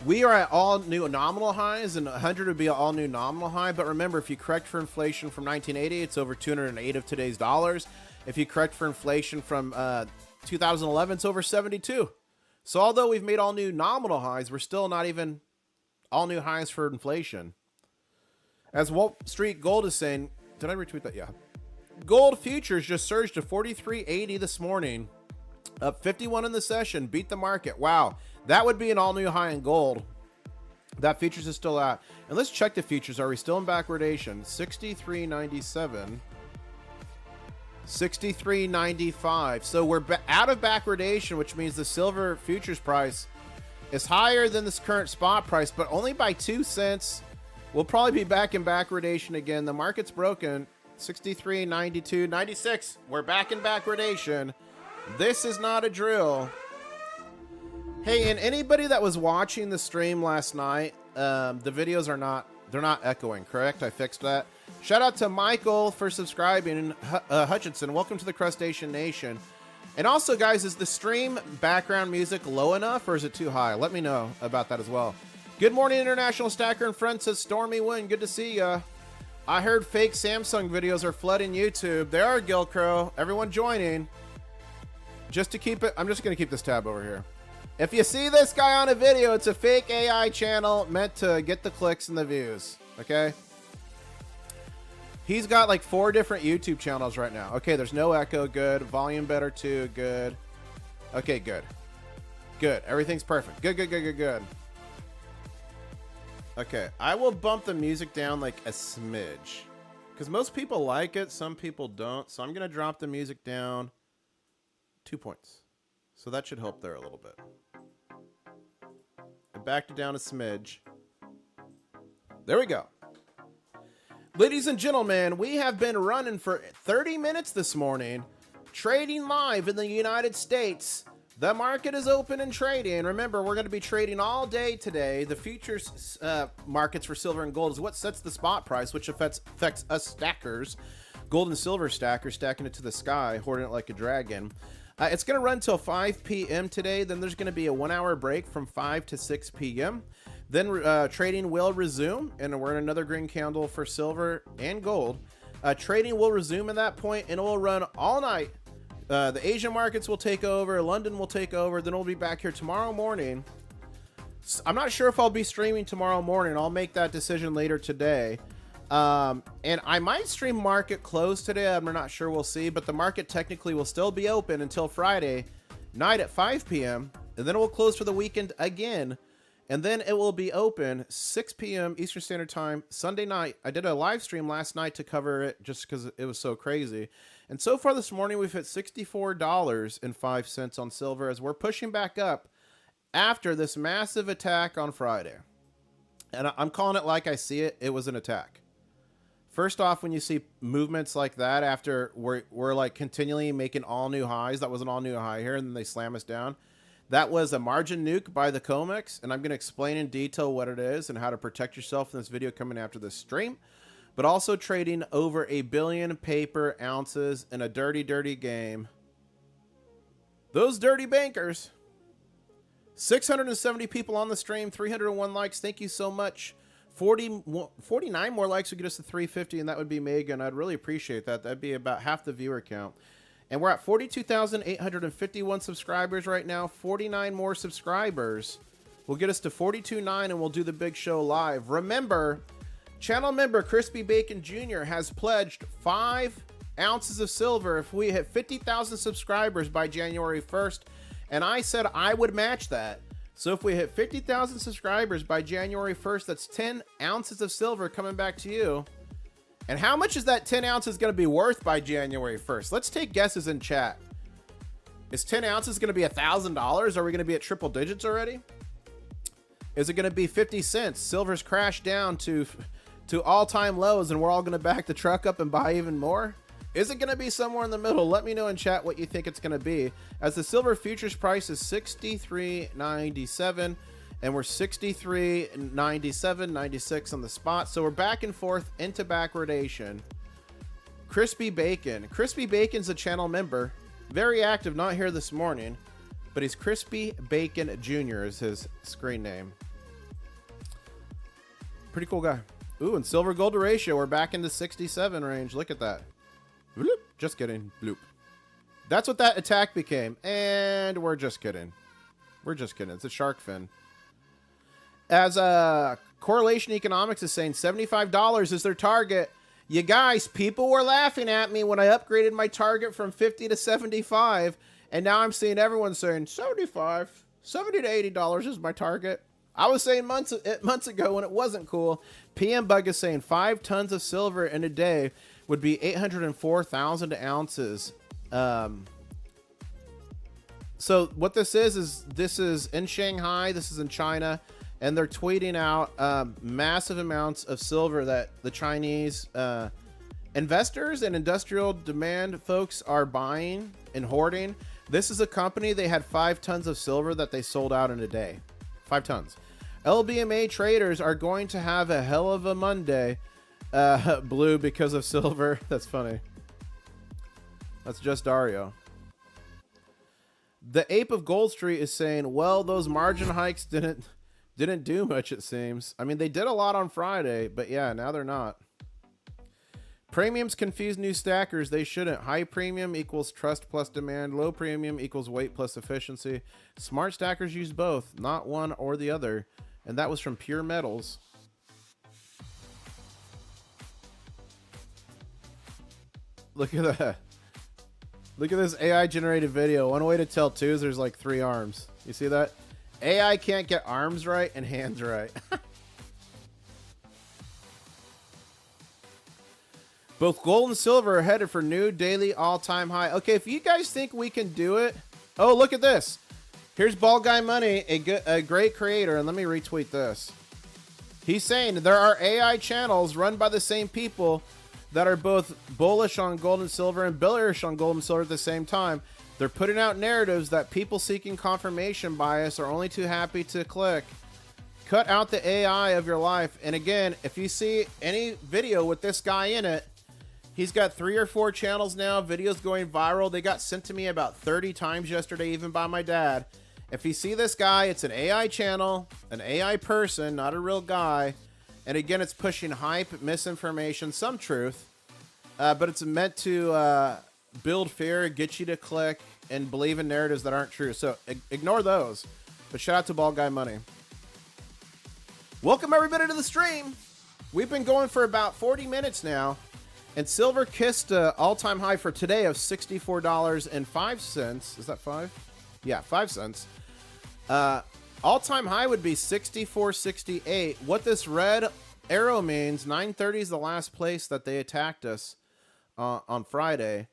[SPEAKER 2] we are at all new nominal highs, and 100 would be an all new nominal high. But remember, if you correct for inflation from 1980, it's over 208 of today's dollars. If you correct for inflation from 2011, it's over 72. So although we've made all new nominal highs, we're still not even all new highs for inflation. As Wall Street Gold is saying, did I retweet that? Yeah. Gold futures just surged to 43.80 this morning, up 51 in the session, beat the market. Wow, that would be an all-new high in gold. That futures is still out. And let's check the futures. Are we still in backwardation? 63.97, 63.95. So we're out of backwardation, which means the silver futures price is higher than this current spot price, but only by 2 cents. We'll probably be back in backwardation again. The market's broken. 63, 92, 96. We're back in backwardation. This is not a drill. Hey, and anybody that was watching the stream last night, the videos are not echoing, correct? I fixed that. Shout out to Michael for subscribing. Hutchinson, welcome to the Crustacean Nation. And also, guys, is the stream background music low enough or is it too high? Let me know about that as well. Good morning, International Stacker and Friends, says Stormy Wind. Good to see ya. I heard fake Samsung videos are flooding YouTube. They are, Gilcrow. Everyone joining. Just to keep it, I'm just going to keep this tab over here. If you see this guy on a video, it's a fake AI channel meant to get the clicks and the views. Okay? He's got like 4 different YouTube channels right now. Okay, there's no echo. Good. Volume better too. Good. Okay, good. Good. Everything's perfect. Good, good, good, good, good. Okay, I will bump the music down like a smidge. Because most people like it, some people don't. So I'm going to drop the music down 2 points. So that should help there a little bit. I backed it down a smidge. There we go. Ladies and gentlemen, we have been running for 30 minutes this morning, trading live in the United States. The market is open and trading. Remember, we're going to be trading all day today. The futures markets for silver and gold is what sets the spot price, which affects us stackers. Gold and silver stackers, stacking it to the sky, hoarding it like a dragon. It's going to run till 5 p.m. today. Then there's going to be a 1-hour break from 5 to 6 p.m. Then trading will resume, and we're in another green candle for silver and gold. Trading will resume at that point, and it will run all night. The Asian markets will take over. London will take over. Then we'll be back here tomorrow morning. I'm not sure if I'll be streaming tomorrow morning. I'll make that decision later today. And I might stream market close today. I'm not sure. We'll see. But the market technically will still be open until Friday night at 5 p.m. And then it will close for the weekend again. And then it will be open 6 p.m. Eastern Standard Time Sunday night. I did a live stream last night to cover it just because it was so crazy. And so far this morning, we've hit $64.05 on silver as we're pushing back up after this massive attack on Friday. And I'm calling it like I see it. It was an attack. First off, when you see movements like that after we're like continually making all new highs, that was an all new high here, and then they slam us down. That was a margin nuke by the COMEX, and I'm going to explain in detail what it is and how to protect yourself in this video coming after this stream. But also trading over 1 billion paper ounces in a dirty, dirty game. Those dirty bankers. 670 people on the stream, 301 likes. Thank you so much. 49 more likes would get us to 350, and that would be Megan. I'd really appreciate that. That'd be about half the viewer count. And we're at 42,851 subscribers right now. 49 more subscribers will get us to 42.9, and we'll do the big show live. Remember, channel member Crispy Bacon Jr. has pledged 5 ounces of silver if we hit 50,000 subscribers by January 1st. And I said I would match that. So if we hit 50,000 subscribers by January 1st, that's 10 ounces of silver coming back to you. And how much is that 10 ounces going to be worth by January 1st? Let's take guesses in chat. Is 10 ounces going to be $1,000? Are we going to be at triple digits already? Is it going to be 50 cents? Silver's crashed down to all-time lows, and we're all going to back the truck up and buy even more? Is it going to be somewhere in the middle? Let me know in chat what you think it's going to be. As the silver futures price is $63.97. And we're 63.97, 96 on the spot. So we're back and forth into backwardation. Crispy Bacon. Crispy Bacon's a channel member. Very active, not here this morning. But he's Crispy Bacon Jr. is his screen name. Pretty cool guy. Ooh, and silver gold to ratio. We're back into 67 range. Look at that. Bloop. Just kidding. Bloop. That's what that attack became. And we're just kidding. We're just kidding. It's a shark fin. As Correlation Economics is saying, $75 is their target. You guys, people were laughing at me when I upgraded my target from 50 to 75. And now I'm seeing everyone saying 75, $70 to $80 is my target. I was saying months ago when it wasn't cool. PM Bug is saying 5 tons of silver in a day would be 804,000 ounces. So what this is this is in Shanghai. This is in China. And they're tweeting out massive amounts of silver that the Chinese investors and industrial demand folks are buying and hoarding. This is a company, they had 5 tons of silver that they sold out in a day. 5 tons. LBMA traders are going to have a hell of a Monday. Blue because of silver. That's funny. That's just Dario. The Ape of Gold Street is saying, well, those margin hikes didn't do much, it seems. I mean, they did a lot on Friday, but yeah, now they're not. Premiums confuse new stackers. They shouldn't. High premium equals trust plus demand. Low premium equals weight plus efficiency. Smart stackers use both, not one or the other. And that was from Pure Metals. Look at that. Look at this AI generated video. One way to tell too is there's like 3 arms. You see that? AI can't get arms right and hands right. Both gold and silver are headed for new daily all-time high. Okay, if you guys think we can do it. Oh, look at this. Here's Ball Guy Money, a great creator, and let me retweet this. He's saying there are AI channels run by the same people that are both bullish on gold and silver and bearish on gold and silver at the same time. They're putting out narratives that people seeking confirmation bias are only too happy to click. Cut out the AI of your life. And again, if you see any video with this guy in it, He's got 3 or 4 channels now, videos going viral. They got sent to me about 30 times yesterday, even by my dad. If you see this guy, it's an AI channel, an AI person, not a real guy. And again, it's pushing hype, misinformation, some truth. But it's meant to build fear, get you to click, and believe in narratives that aren't true. So ignore those. But shout out to Bald Guy Money. Welcome everybody to the stream. We've been going for about 40 minutes now. And silver kissed an all-time high for today of $64.05. Is that 5? Yeah, 5 cents. All-time high would be $64.68. What this red arrow means, 930 is the last place that they attacked us on Friday.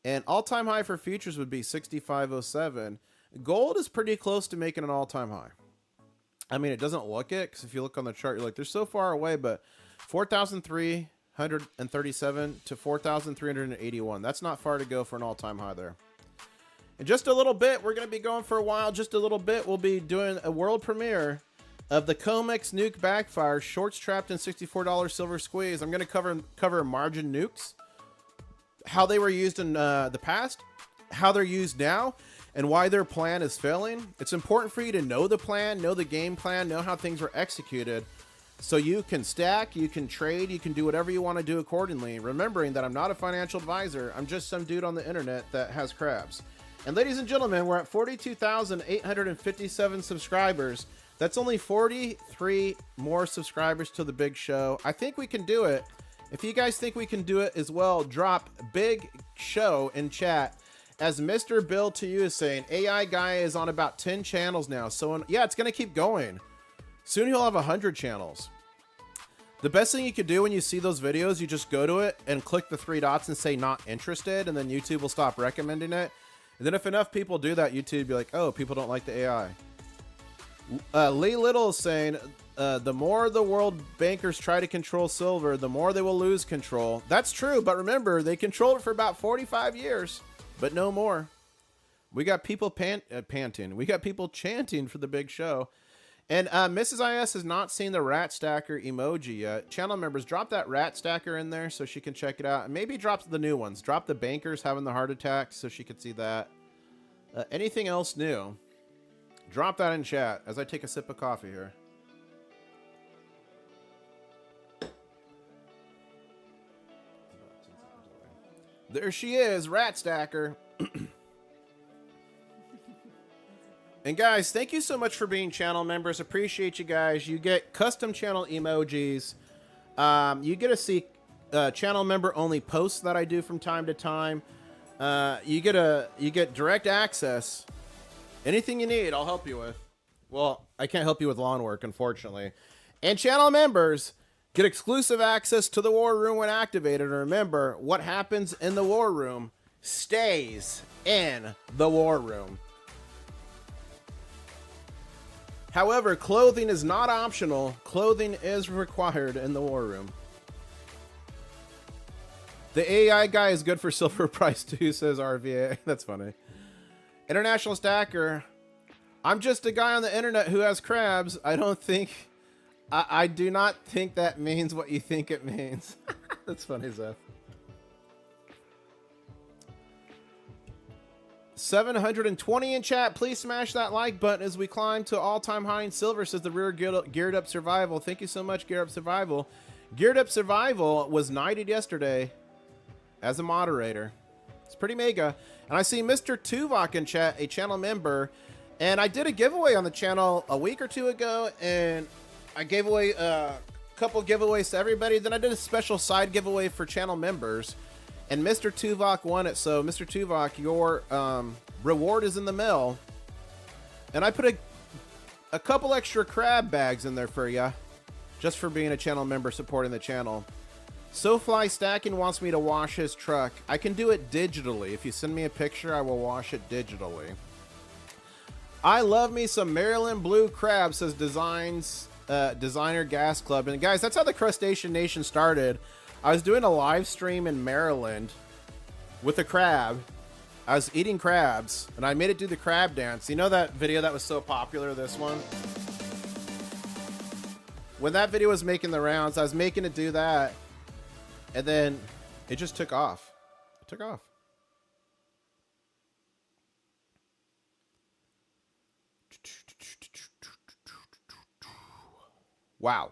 [SPEAKER 2] And all-time high for futures would be $65.07. Gold is pretty close to making an all-time high. I mean, it doesn't look it, because if you look on the chart, you're like, they're so far away, but 4,337 to 4,381. That's not far to go for an all-time high there. In just a little bit, we're going to be going for a while. Just a little bit, we'll be doing a world premiere of the COMEX Nuke Backfire, shorts trapped in $64 silver squeeze. I'm going to cover margin nukes, how they were used in the past, how they're used now, and why their plan is failing. It's important for you to know the plan, know the game plan, know how things were executed, so you can stack, you can trade, you can do whatever you want to do accordingly. Remembering that I'm not a financial advisor, I'm just some dude on the internet that has crabs. And ladies and gentlemen, we're at 42,857 subscribers. That's only 43 more subscribers to the big show. I think we can do it. If you guys think we can do it as well, drop big show in chat. As Mr. Bill to you is saying, AI guy is on about 10 channels now. So yeah, it's going to keep going. Soon he'll have 100 channels. The best thing you could do when you see those videos, you just go to it and click the 3 dots and say not interested, and then YouTube will stop recommending it. And then if enough people do that, YouTube will be like, oh, people don't like the AI. Lee Little is saying, the more the world bankers try to control silver, the more they will lose control. That's true, but remember, they controlled it for about 45 years, but no more. We got people panting. We got people chanting for the big show. And Mrs. IS has not seen the rat stacker emoji yet. Channel members, drop that rat stacker in there so she can check it out. And maybe drop the new ones. Drop the bankers having the heart attacks so she could see that. Anything else new? Drop that in chat as I take a sip of coffee here. There she is, rat stacker. And guys, thank you so much for being channel members. Appreciate you guys. You get custom channel emojis. You get to see channel member only posts that I do from time to time. You get direct access. Anything you need, I'll help you with. Well, I can't help you with lawn work, unfortunately. And channel members get exclusive access to the war room when activated. And remember, what happens in the war room stays in the war room. However, clothing is not optional. Clothing is required in the war room. The AI guy is good for silver price too, says RVA. That's funny. International Stacker. I'm just a guy on the internet who has crabs. I do not think that means what you think it means. That's funny, Zeph. 720 in chat. Please smash that like button as we climb to all-time high in silver, says the rear Geared Up Survival. Thank you so much, Geared Up Survival. Geared Up Survival was knighted yesterday as a moderator. It's pretty mega. And I see Mr. Tuvok in chat, a channel member. And I did a giveaway on the channel a week or 2 ago, and I gave away a couple giveaways to everybody. Then I did a special side giveaway for channel members. And Mr. Tuvok won it. So, Mr. Tuvok, your reward is in the mail. And I put a couple extra crab bags in there for you, just for being a channel member supporting the channel. SoFly Stacking wants me to wash his truck. I can do it digitally. If you send me a picture, I will wash it digitally. I love me some Maryland Blue Crab, says Designer Gas Club. And guys, that's how the Crustacean Nation started. I was doing a live stream in Maryland with a crab. I was eating crabs, and I made it do the crab dance. You know that video that was so popular, this one? When that video was making the rounds, I was making it do that. And then It just took off. It took off. Wow.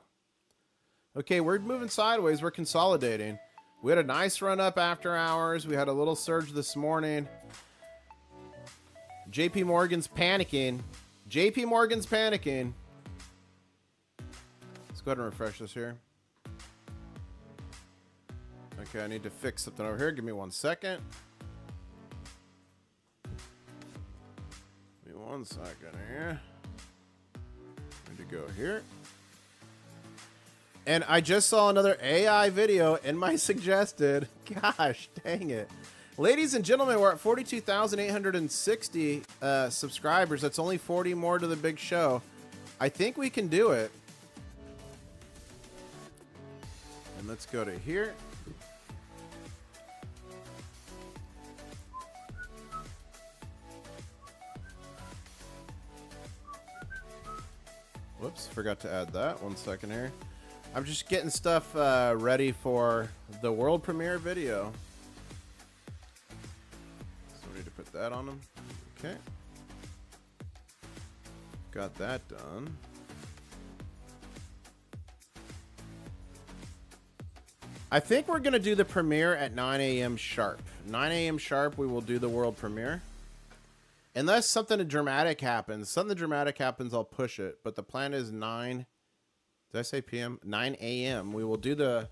[SPEAKER 2] Okay, we're moving sideways. We're consolidating. We had a nice run up after hours. We had a little surge this morning. JP Morgan's panicking. JP Morgan's panicking. Let's go ahead and refresh this here. Okay, I need to fix something over here. Give me 1 second. Give me 1 second here. Need to go here. And I just saw another AI video in my suggested. Gosh, dang it. Ladies and gentlemen, we're at 42,860 subscribers. That's only 40 more to the big show. I think we can do it. And let's go to here. Whoops, forgot to add that. 1 second here. I'm just getting stuff ready for the world premiere video. So we need to put that on them. Okay. Got that done. I think we're going to do the premiere at 9 a.m. sharp. 9 a.m. sharp, we will do the world premiere. Unless something dramatic happens. Something dramatic happens, I'll push it. But the plan is 9... Did I say PM? 9 a.m. We will do the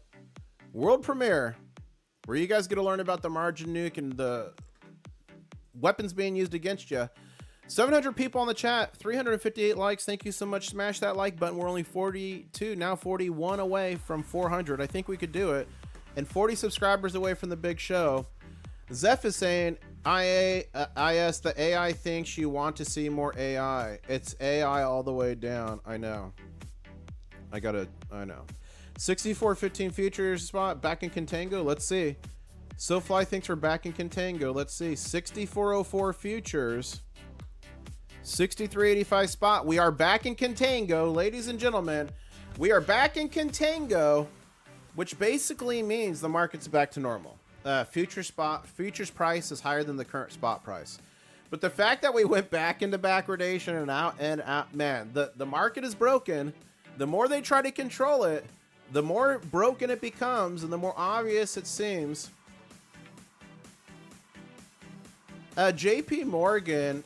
[SPEAKER 2] world premiere where you guys get to learn about the margin nuke and the weapons being used against you. 700 people on the chat, 358 likes. Thank you so much. Smash that like button. We're only 42, now 41 away from 400. I think we could do it. And 40 subscribers away from the big show. Zeph is saying, IS, the AI thinks you want to see more AI. It's AI all the way down. I know. I know. 6415 futures spot back in contango. Let's see. SoFly thinks we're back in contango. Let's see. 6404 futures. 6385 spot. We are back in contango, ladies and gentlemen. We are back in contango, which basically means the market's back to normal. Futures price is higher than the current spot price. But the fact that we went back into backwardation and out, man, the market is broken. The more they try to control it, the more broken it becomes and the more obvious it seems. JP Morgan,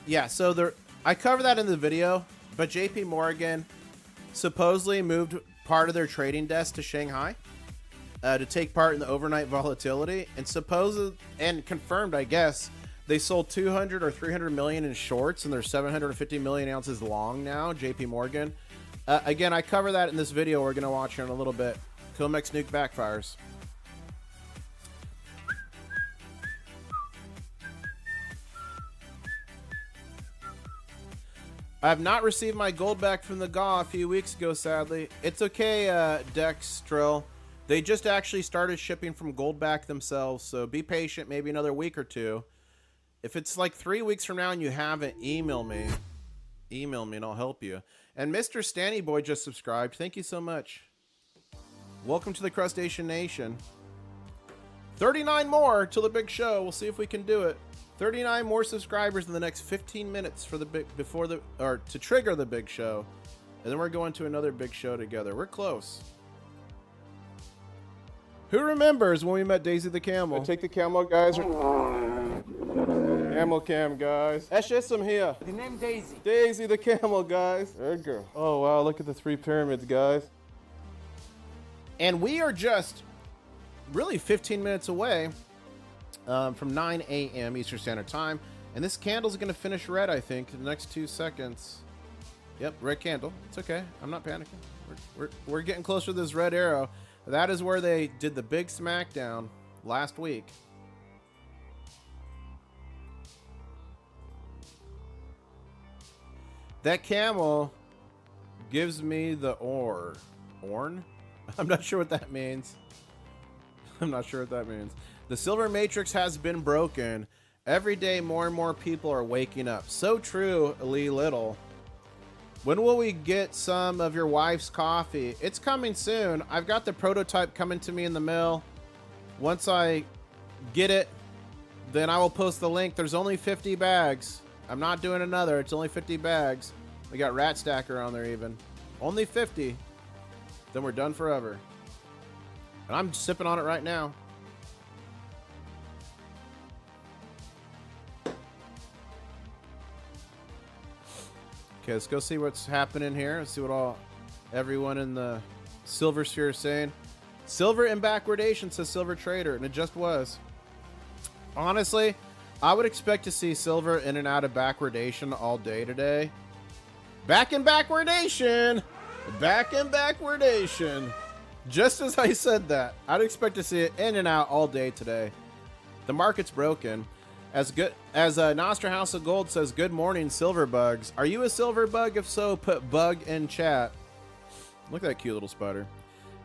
[SPEAKER 2] yeah, so I covered that in the video, but JP Morgan supposedly moved part of their trading desk to Shanghai to take part in the overnight volatility, and confirmed, I guess, they sold 200 or 300 million in shorts and they're 750 million ounces long now, JP Morgan. Again, I cover that in this video we're going to watch here in a little bit. COMEX nuke backfires. I have not received my gold back from the GAW a few weeks ago, sadly. It's okay, Dex Drill. They just actually started shipping from Goldback themselves, so be patient, maybe another week or two. If it's like 3 weeks from now and you haven't, email me. Email me and I'll help you. And Mr. Stanny Boy just subscribed. Thank you so much. Welcome to the Crustacean Nation. 39 more till the big show. We'll see if we can do it. 39 more subscribers in the next 15 minutes for the to trigger the big show. And then we're going to another big show together. We're close. Who remembers when we met Daisy the Camel?
[SPEAKER 5] Take the camel, guys. Camel cam, guys.
[SPEAKER 2] Eshism here.
[SPEAKER 4] The name Daisy.
[SPEAKER 5] Daisy the camel, guys. There you go. Oh, wow. Look at the 3 pyramids, guys.
[SPEAKER 2] And we are just really 15 minutes away from 9 a.m. Eastern Standard Time. And this candle's going to finish red, I think, in the next 2 seconds. Yep, red candle. It's okay. I'm not panicking. We're getting closer to this red arrow. That is where they did the big smackdown last week. That camel gives me the Orn? I'm not sure what that means. I'm not sure what that means. The silver matrix has been broken. Every day more and more people are waking up. So true, Lee Little. When will we get some of your wife's coffee? It's coming soon. I've got the prototype coming to me in the mail. Once I get it, then I will post the link. There's only 50 bags. I'm not doing another. It's only 50 bags. We got Rat Stacker on there even. Only 50. Then we're done forever. And I'm sipping on it right now. Okay, let's go see what's happening here. Let's see what everyone in the Silver Sphere is saying. Silver in backwardation, says Silver Trader, and it just was. Honestly, I would expect to see silver in and out of backwardation all day today. Back in backwardation! Back in backwardation. Just as I said that, I'd expect to see it in and out all day today. The market's broken. As Nostra House of Gold says, good morning, silver bugs. Are you a silver bug? If so, put bug in chat. Look at that cute little spider.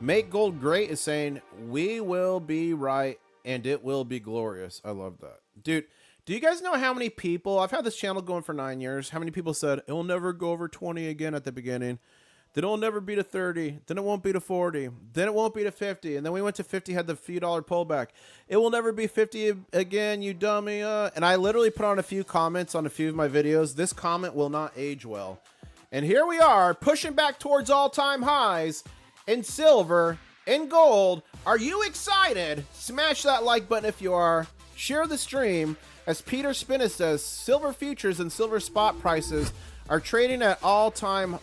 [SPEAKER 2] Make Gold Great is saying, we will be right and it will be glorious. I love that. Dude, do you guys know how many people, I've had this channel going for 9 years, how many people said, it will never go over 20 again at the beginning. Then it will never be to 30. Then it won't be to 40. Then it won't be to 50. And then we went to 50, had the few dollar pullback. It will never be 50 again, you dummy. And I literally put on a few comments on a few of my videos. This comment will not age well. And here we are, pushing back towards all-time highs in silver, in gold. Are you excited? Smash that like button if you are. Share the stream. As Peter Spinnis says, silver futures and silver spot prices are trading at all-time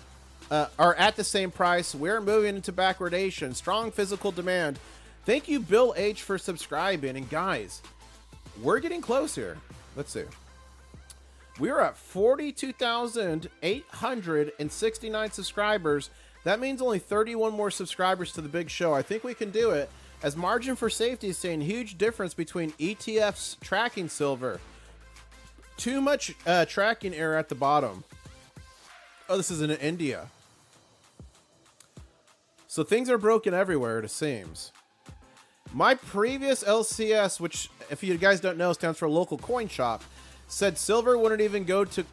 [SPEAKER 2] are at the same price. We're moving into backwardation. Strong physical demand. Thank you, Bill H, for subscribing. And guys, we're getting close here. Let's see. We're at 42,869 subscribers. That means only 31 more subscribers to the big show. I think we can do it. As margin for safety is saying, huge difference between ETFs tracking silver. Too much tracking error at the bottom. Oh, this is in India. So things are broken everywhere, it seems. My previous LCS, which if you guys don't know stands for local coin shop, said silver wouldn't even go to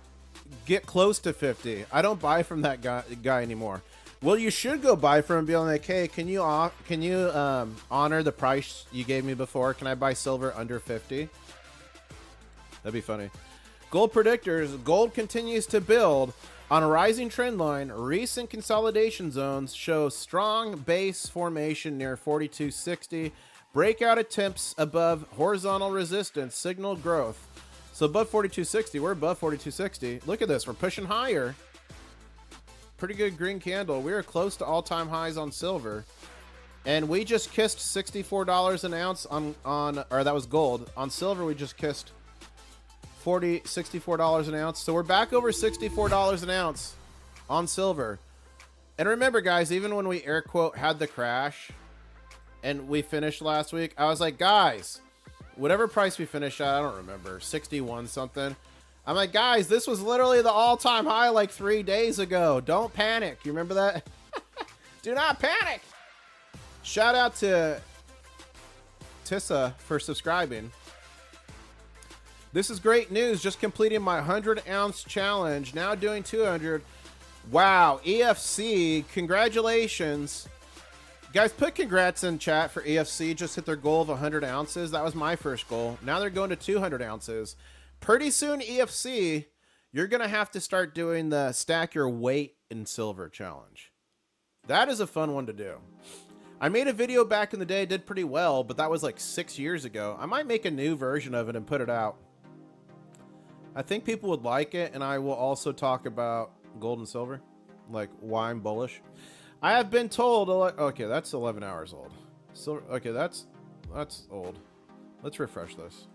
[SPEAKER 2] get close to 50. I don't buy from that guy anymore. Well, you should go buy from him and be like, hey, can you honor the price you gave me before? Can I buy silver under 50? That'd be funny. Gold predictors. Gold continues to build on a rising trend line. Recent consolidation zones show strong base formation near 4260. Breakout attempts above horizontal resistance signal growth. So above 4260, we're above 4260. Look at this, we're pushing higher. Pretty good green candle. We are close to all-time highs on silver. And we just kissed $64 an ounce on or that was gold. On silver, we just kissed $64 an ounce. So we're back over $64 an ounce on silver. And remember, guys, even when we air quote had the crash and we finished last week, I was like, guys, whatever price we finished at, I don't remember, 61 something. I'm like, guys, this was literally the all-time high like 3 days ago. Don't panic. You remember that? Do not panic. Shout out to Tissa for subscribing. This is great news. Just completing my 100-ounce challenge. Now doing 200. Wow. EFC. Congratulations. Guys, put congrats in chat for EFC. Just hit their goal of 100 ounces. That was my first goal. Now they're going to 200 ounces. Pretty soon, EFC, you're going to have to start doing the stack your weight in silver challenge. That is a fun one to do. I made a video back in the day, did pretty well, but that was like 6 years ago. I might make a new version of it and put it out. I think people would like it, and I will also talk about gold and silver, like why I'm bullish. I have been told, okay, that's 11 hours old. Silver, okay, that's old. Let's refresh this.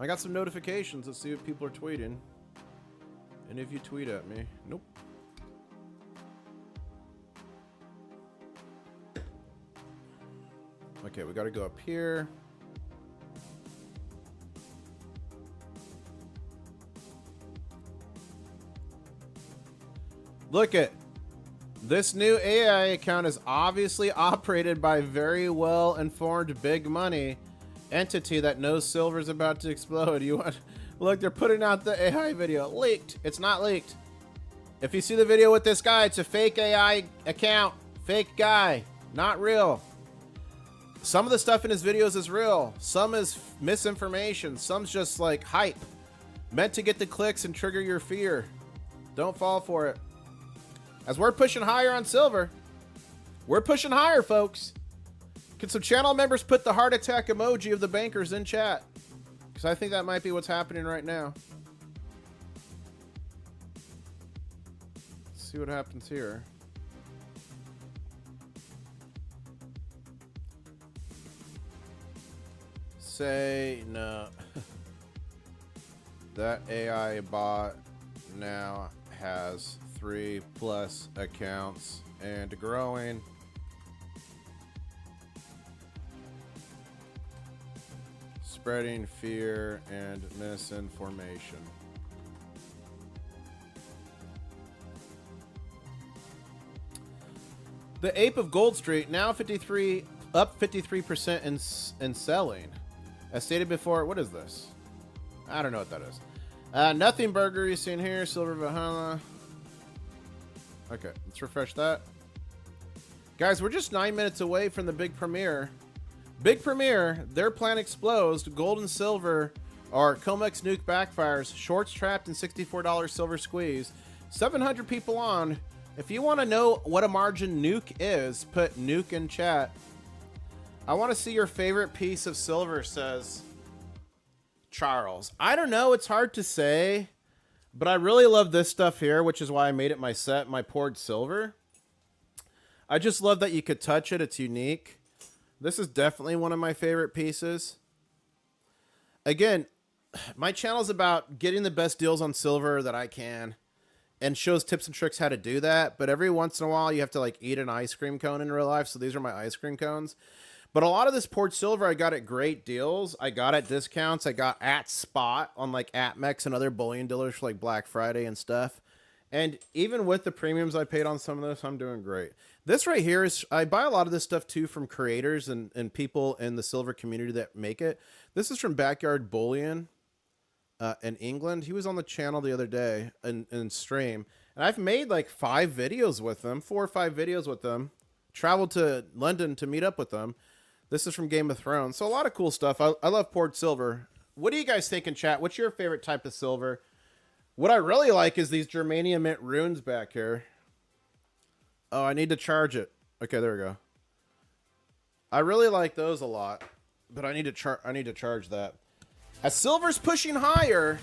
[SPEAKER 2] I got some notifications. Let's see what people are tweeting. And if you tweet at me. Nope. Okay, we got to go up here. Look at this new AI account is obviously operated by very well informed big money entity that knows silver's about to explode. You want look, they're putting out the AI video. Leaked. It's not leaked. If you see the video with this guy, it's a fake AI account. Fake guy. Not real. Some of the stuff in his videos is real. Some is misinformation. Some's just like hype. Meant to get the clicks and trigger your fear. Don't fall for it. As we're pushing higher on silver. We're pushing higher, folks. Can some channel members put the heart attack emoji of the bankers in chat? Because I think that might be what's happening right now. Let's see what happens here. Say no. That AI bot now has 3+ accounts and growing. Spreading fear and misinformation. The Ape of Gold Street now 53 up 53% in selling. As stated before, what is this? I don't know what that is. Nothing Burger you seen here. Silver Valhalla. Okay, let's refresh that. Guys, we're just 9 minutes away from the big premiere. Big premiere. Their plan explodes. Gold and silver are COMEX Nuke backfires. Shorts trapped in $64 silver squeeze. 700 people on. If you want to know what a margin Nuke is, put Nuke in chat. I want to see your favorite piece of silver, says Charles. I don't know. It's hard to say. But I really love this stuff here, which is why I made it my set, my poured silver. I just love that you could touch it. It's unique. This is definitely one of my favorite pieces. Again, my channel is about getting the best deals on silver that I can and shows tips and tricks how to do that. But every once in a while, you have to like eat an ice cream cone in real life. So these are my ice cream cones. But a lot of this poured silver, I got at great deals. I got at discounts. I got at spot on like ATMEX and other bullion dealers for like Black Friday and stuff. And even with the premiums I paid on some of this, I'm doing great. This right here is, I buy a lot of this stuff too from creators and people in the silver community that make it. This is from Backyard Bullion in England. He was on the channel the other day in stream. And I've made like 5 videos with them, 4 or 5 videos with them. Traveled to London to meet up with them. This is from Game of Thrones. So a lot of cool stuff. I love poured silver. What do you guys think in chat? What's your favorite type of silver? What I really like is these germanium mint runes back here. Oh, I need to charge it. Okay, there we go. I really like those a lot, but I need to charge that. As silver's pushing higher,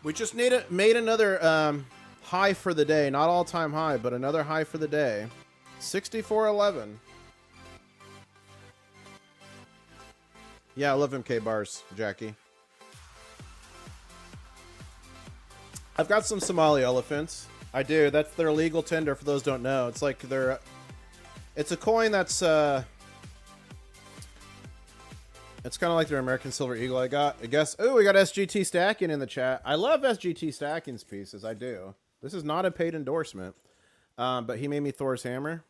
[SPEAKER 2] we just made another high for the day. Not all-time high, but another high for the day. 64.11. Yeah, I love MK bars, Jackie. I've got some Somali elephants. I do. That's their legal tender for those who don't know. It's like they're... It's a coin that's... It's kind of like their American Silver Eagle I guess. Oh, we got SGT Stacking in the chat. I love SGT Stacking's pieces. I do. This is not a paid endorsement. But he made me Thor's hammer.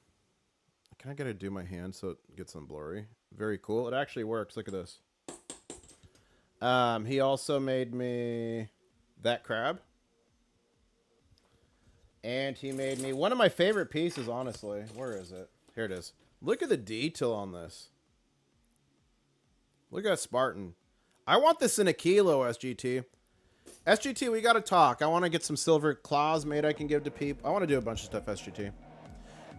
[SPEAKER 2] Can I get to do my hand so it gets some blurry? Very cool. It actually works. Look at this. He also made me that crab. And he made me one of my favorite pieces, honestly. Where is it? Here it is. Look at the detail on this. Look at Spartan. I want this in a kilo, SGT. SGT, we got to talk. I want to get some silver claws made I can give to people. I want to do a bunch of stuff, SGT.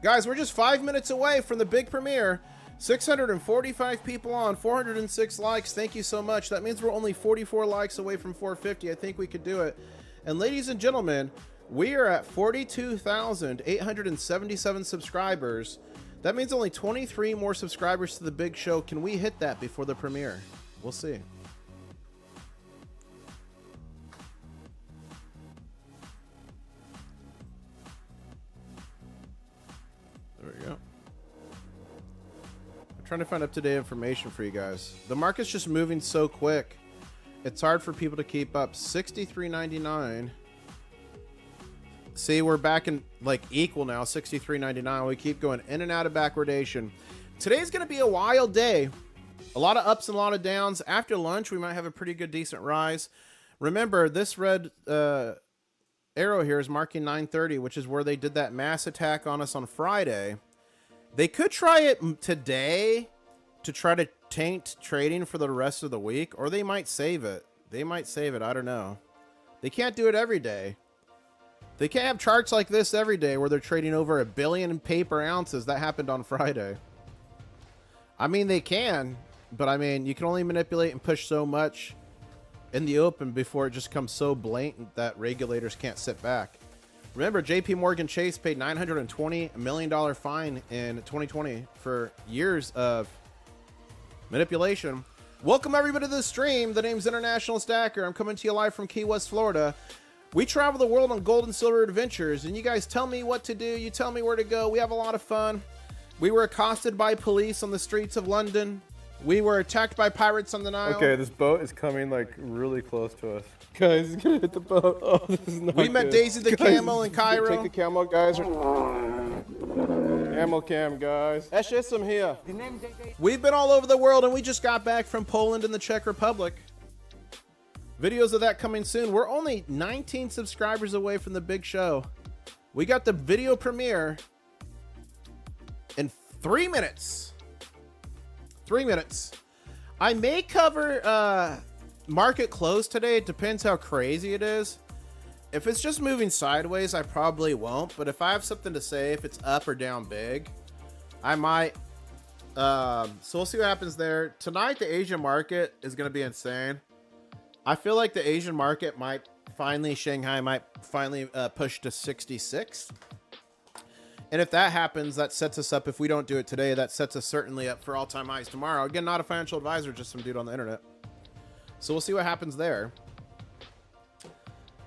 [SPEAKER 2] Guys, we're just 5 minutes away from the big premiere. 645 people on, 406 likes. Thank you so much. That means we're only 44 likes away from 450. I think we could do it. And ladies and gentlemen, we are at 42,877 subscribers. That means only 23 more subscribers to the big show. Can we hit that before the premiere? We'll see. There we go. I'm trying to find up-to-date information for you guys. The market's just moving so quick. It's hard for people to keep up. 63.99. See, we're back in like equal now, 63.99. We keep going in and out of backwardation. Today's going to be a wild day. A lot of ups and a lot of downs. After lunch, we might have a pretty good, decent rise. Remember, this red arrow here is marking 9:30, which is where they did that mass attack on us on Friday. They could try it today to try to taint trading for the rest of the week, or they might save it. They might save it. I don't know. They can't do it every day. They can't have charts like this every day where they're trading over 1 billion paper ounces. That happened on Friday. I mean, they can, but I mean, you can only manipulate and push so much in the open before it just comes so blatant that regulators can't sit back. Remember, JP Morgan Chase paid $920 million fine in 2020 for years of manipulation. Welcome everybody to the stream. The name's International Stacker. I'm coming to you live from Key West, Florida. We travel the world on gold and silver adventures, and you guys tell me what to do. You tell me where to go. We have a lot of fun. We were accosted by police on the streets of London. We were attacked by pirates on the Nile.
[SPEAKER 5] Okay, this boat is coming like really close to us. Guys, it's gonna hit the boat. Oh, this is not
[SPEAKER 2] We met
[SPEAKER 5] good.
[SPEAKER 2] Daisy the
[SPEAKER 5] Guys,
[SPEAKER 2] camel in Cairo.
[SPEAKER 5] Take the camel, guys. Camel cam, guys. Eshism here.
[SPEAKER 2] We've been all over the world, and we just got back from Poland and the Czech Republic. Videos of that coming soon. We're only 19 subscribers away from the big show. We got the video premiere in 3 minutes. 3 minutes. I may cover market close today. It depends how crazy it is. If it's just moving sideways, I probably won't. But if I have something to say, if it's up or down big, I might. So we'll see what happens there. Tonight, the Asian market is going to be insane. I feel like the Asian market might finally, Shanghai might finally push to 66. And if that happens, that sets us up. If we don't do it today, that sets us certainly up for all-time highs tomorrow. Again, not a financial advisor, just some dude on the internet. So we'll see what happens there.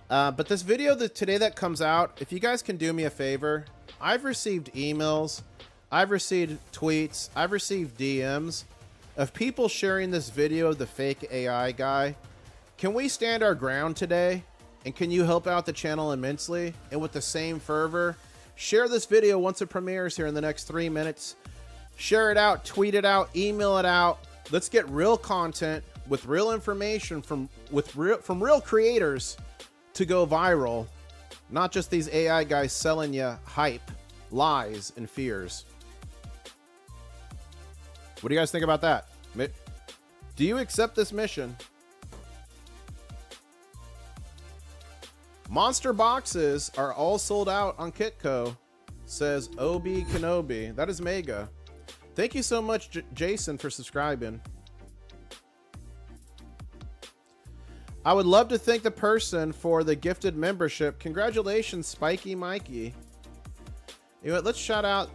[SPEAKER 2] But this video today that comes out, if you guys can do me a favor, I've received emails, I've received tweets, I've received DMs of people sharing this video of the fake AI guy. Can we stand our ground today? And can you help out the channel immensely? And with the same fervor, share this video once it premieres here in the next 3 minutes. Share it out, tweet it out, email it out. Let's get real content with real information from real creators to go viral. Not just these AI guys selling you hype, lies, and fears. What do you guys think about that? Do you accept this mission? Monster boxes are all sold out on Kitco, says Obi Kenobi. That is mega. Thank you so much, Jason, for subscribing. I would love to thank the person for the gifted membership. Congratulations, Spiky Mikey. You know what, let's shout out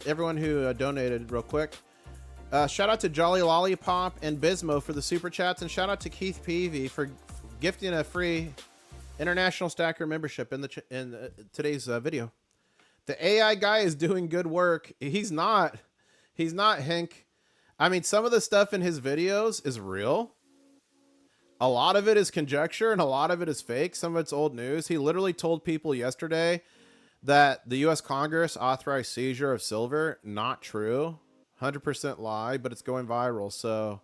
[SPEAKER 2] everyone who donated real quick. Shout out to Jolly Lollipop and Bismo for the super chats, and shout out to Keith Peavy for gifting a free International Stacker membership in today's video. The AI guy is doing good work. He's not Hank. I mean, some of the stuff in his videos is real. A lot of it is conjecture and a lot of it is fake. Some of it's old news. He literally told people yesterday that the US Congress authorized seizure of silver. Not true. 100% lie, but it's going viral. So,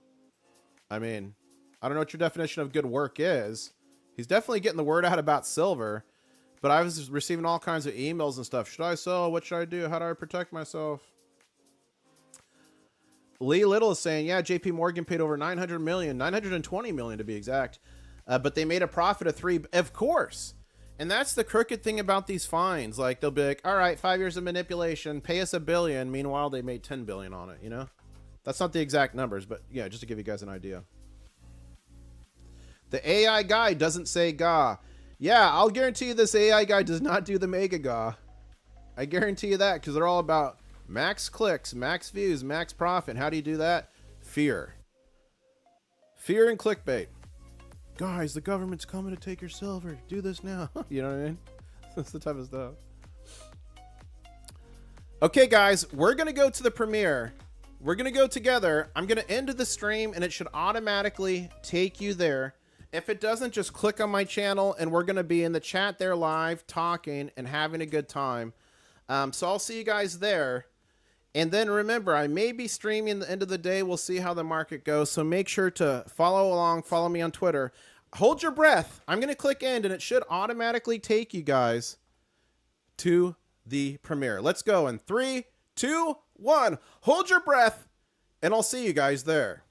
[SPEAKER 2] I mean, I don't know what your definition of good work is. He's definitely getting the word out about silver, but I was receiving all kinds of emails and stuff. Should I sell? What should I do? How do I protect myself? Lee Little is saying, yeah, JP Morgan paid over 920 million to be exact. But they made a profit of $3 billion. Of course. And that's the crooked thing about these fines. Like, they'll be like, all right, 5 years of manipulation, pay us $1 billion. Meanwhile, they made 10 billion on it, you know? That's not the exact numbers, but yeah, just to give you guys an idea. The AI guy doesn't say GA. Yeah, I'll guarantee you this AI guy does not do the mega GA. I guarantee you that, because they're all about max clicks, max views, max profit. How do you do that? Fear. Fear and clickbait. Guys, the government's coming to take your silver. Do this now. You know what I mean? That's the type of stuff. Okay, guys, we're going to go to the premiere. We're going to go together. I'm going to end the stream, and it should automatically take you there. If it doesn't, just click on my channel, and we're going to be in the chat there live, talking and having a good time. So I'll see you guys there. And then remember, I may be streaming the end of the day. We'll see how the market goes. So make sure to follow along. Follow me on Twitter. Hold your breath. I'm going to click end, and it should automatically take you guys to the premiere. Let's go in 3, 2, 1. Hold your breath, and I'll see you guys there.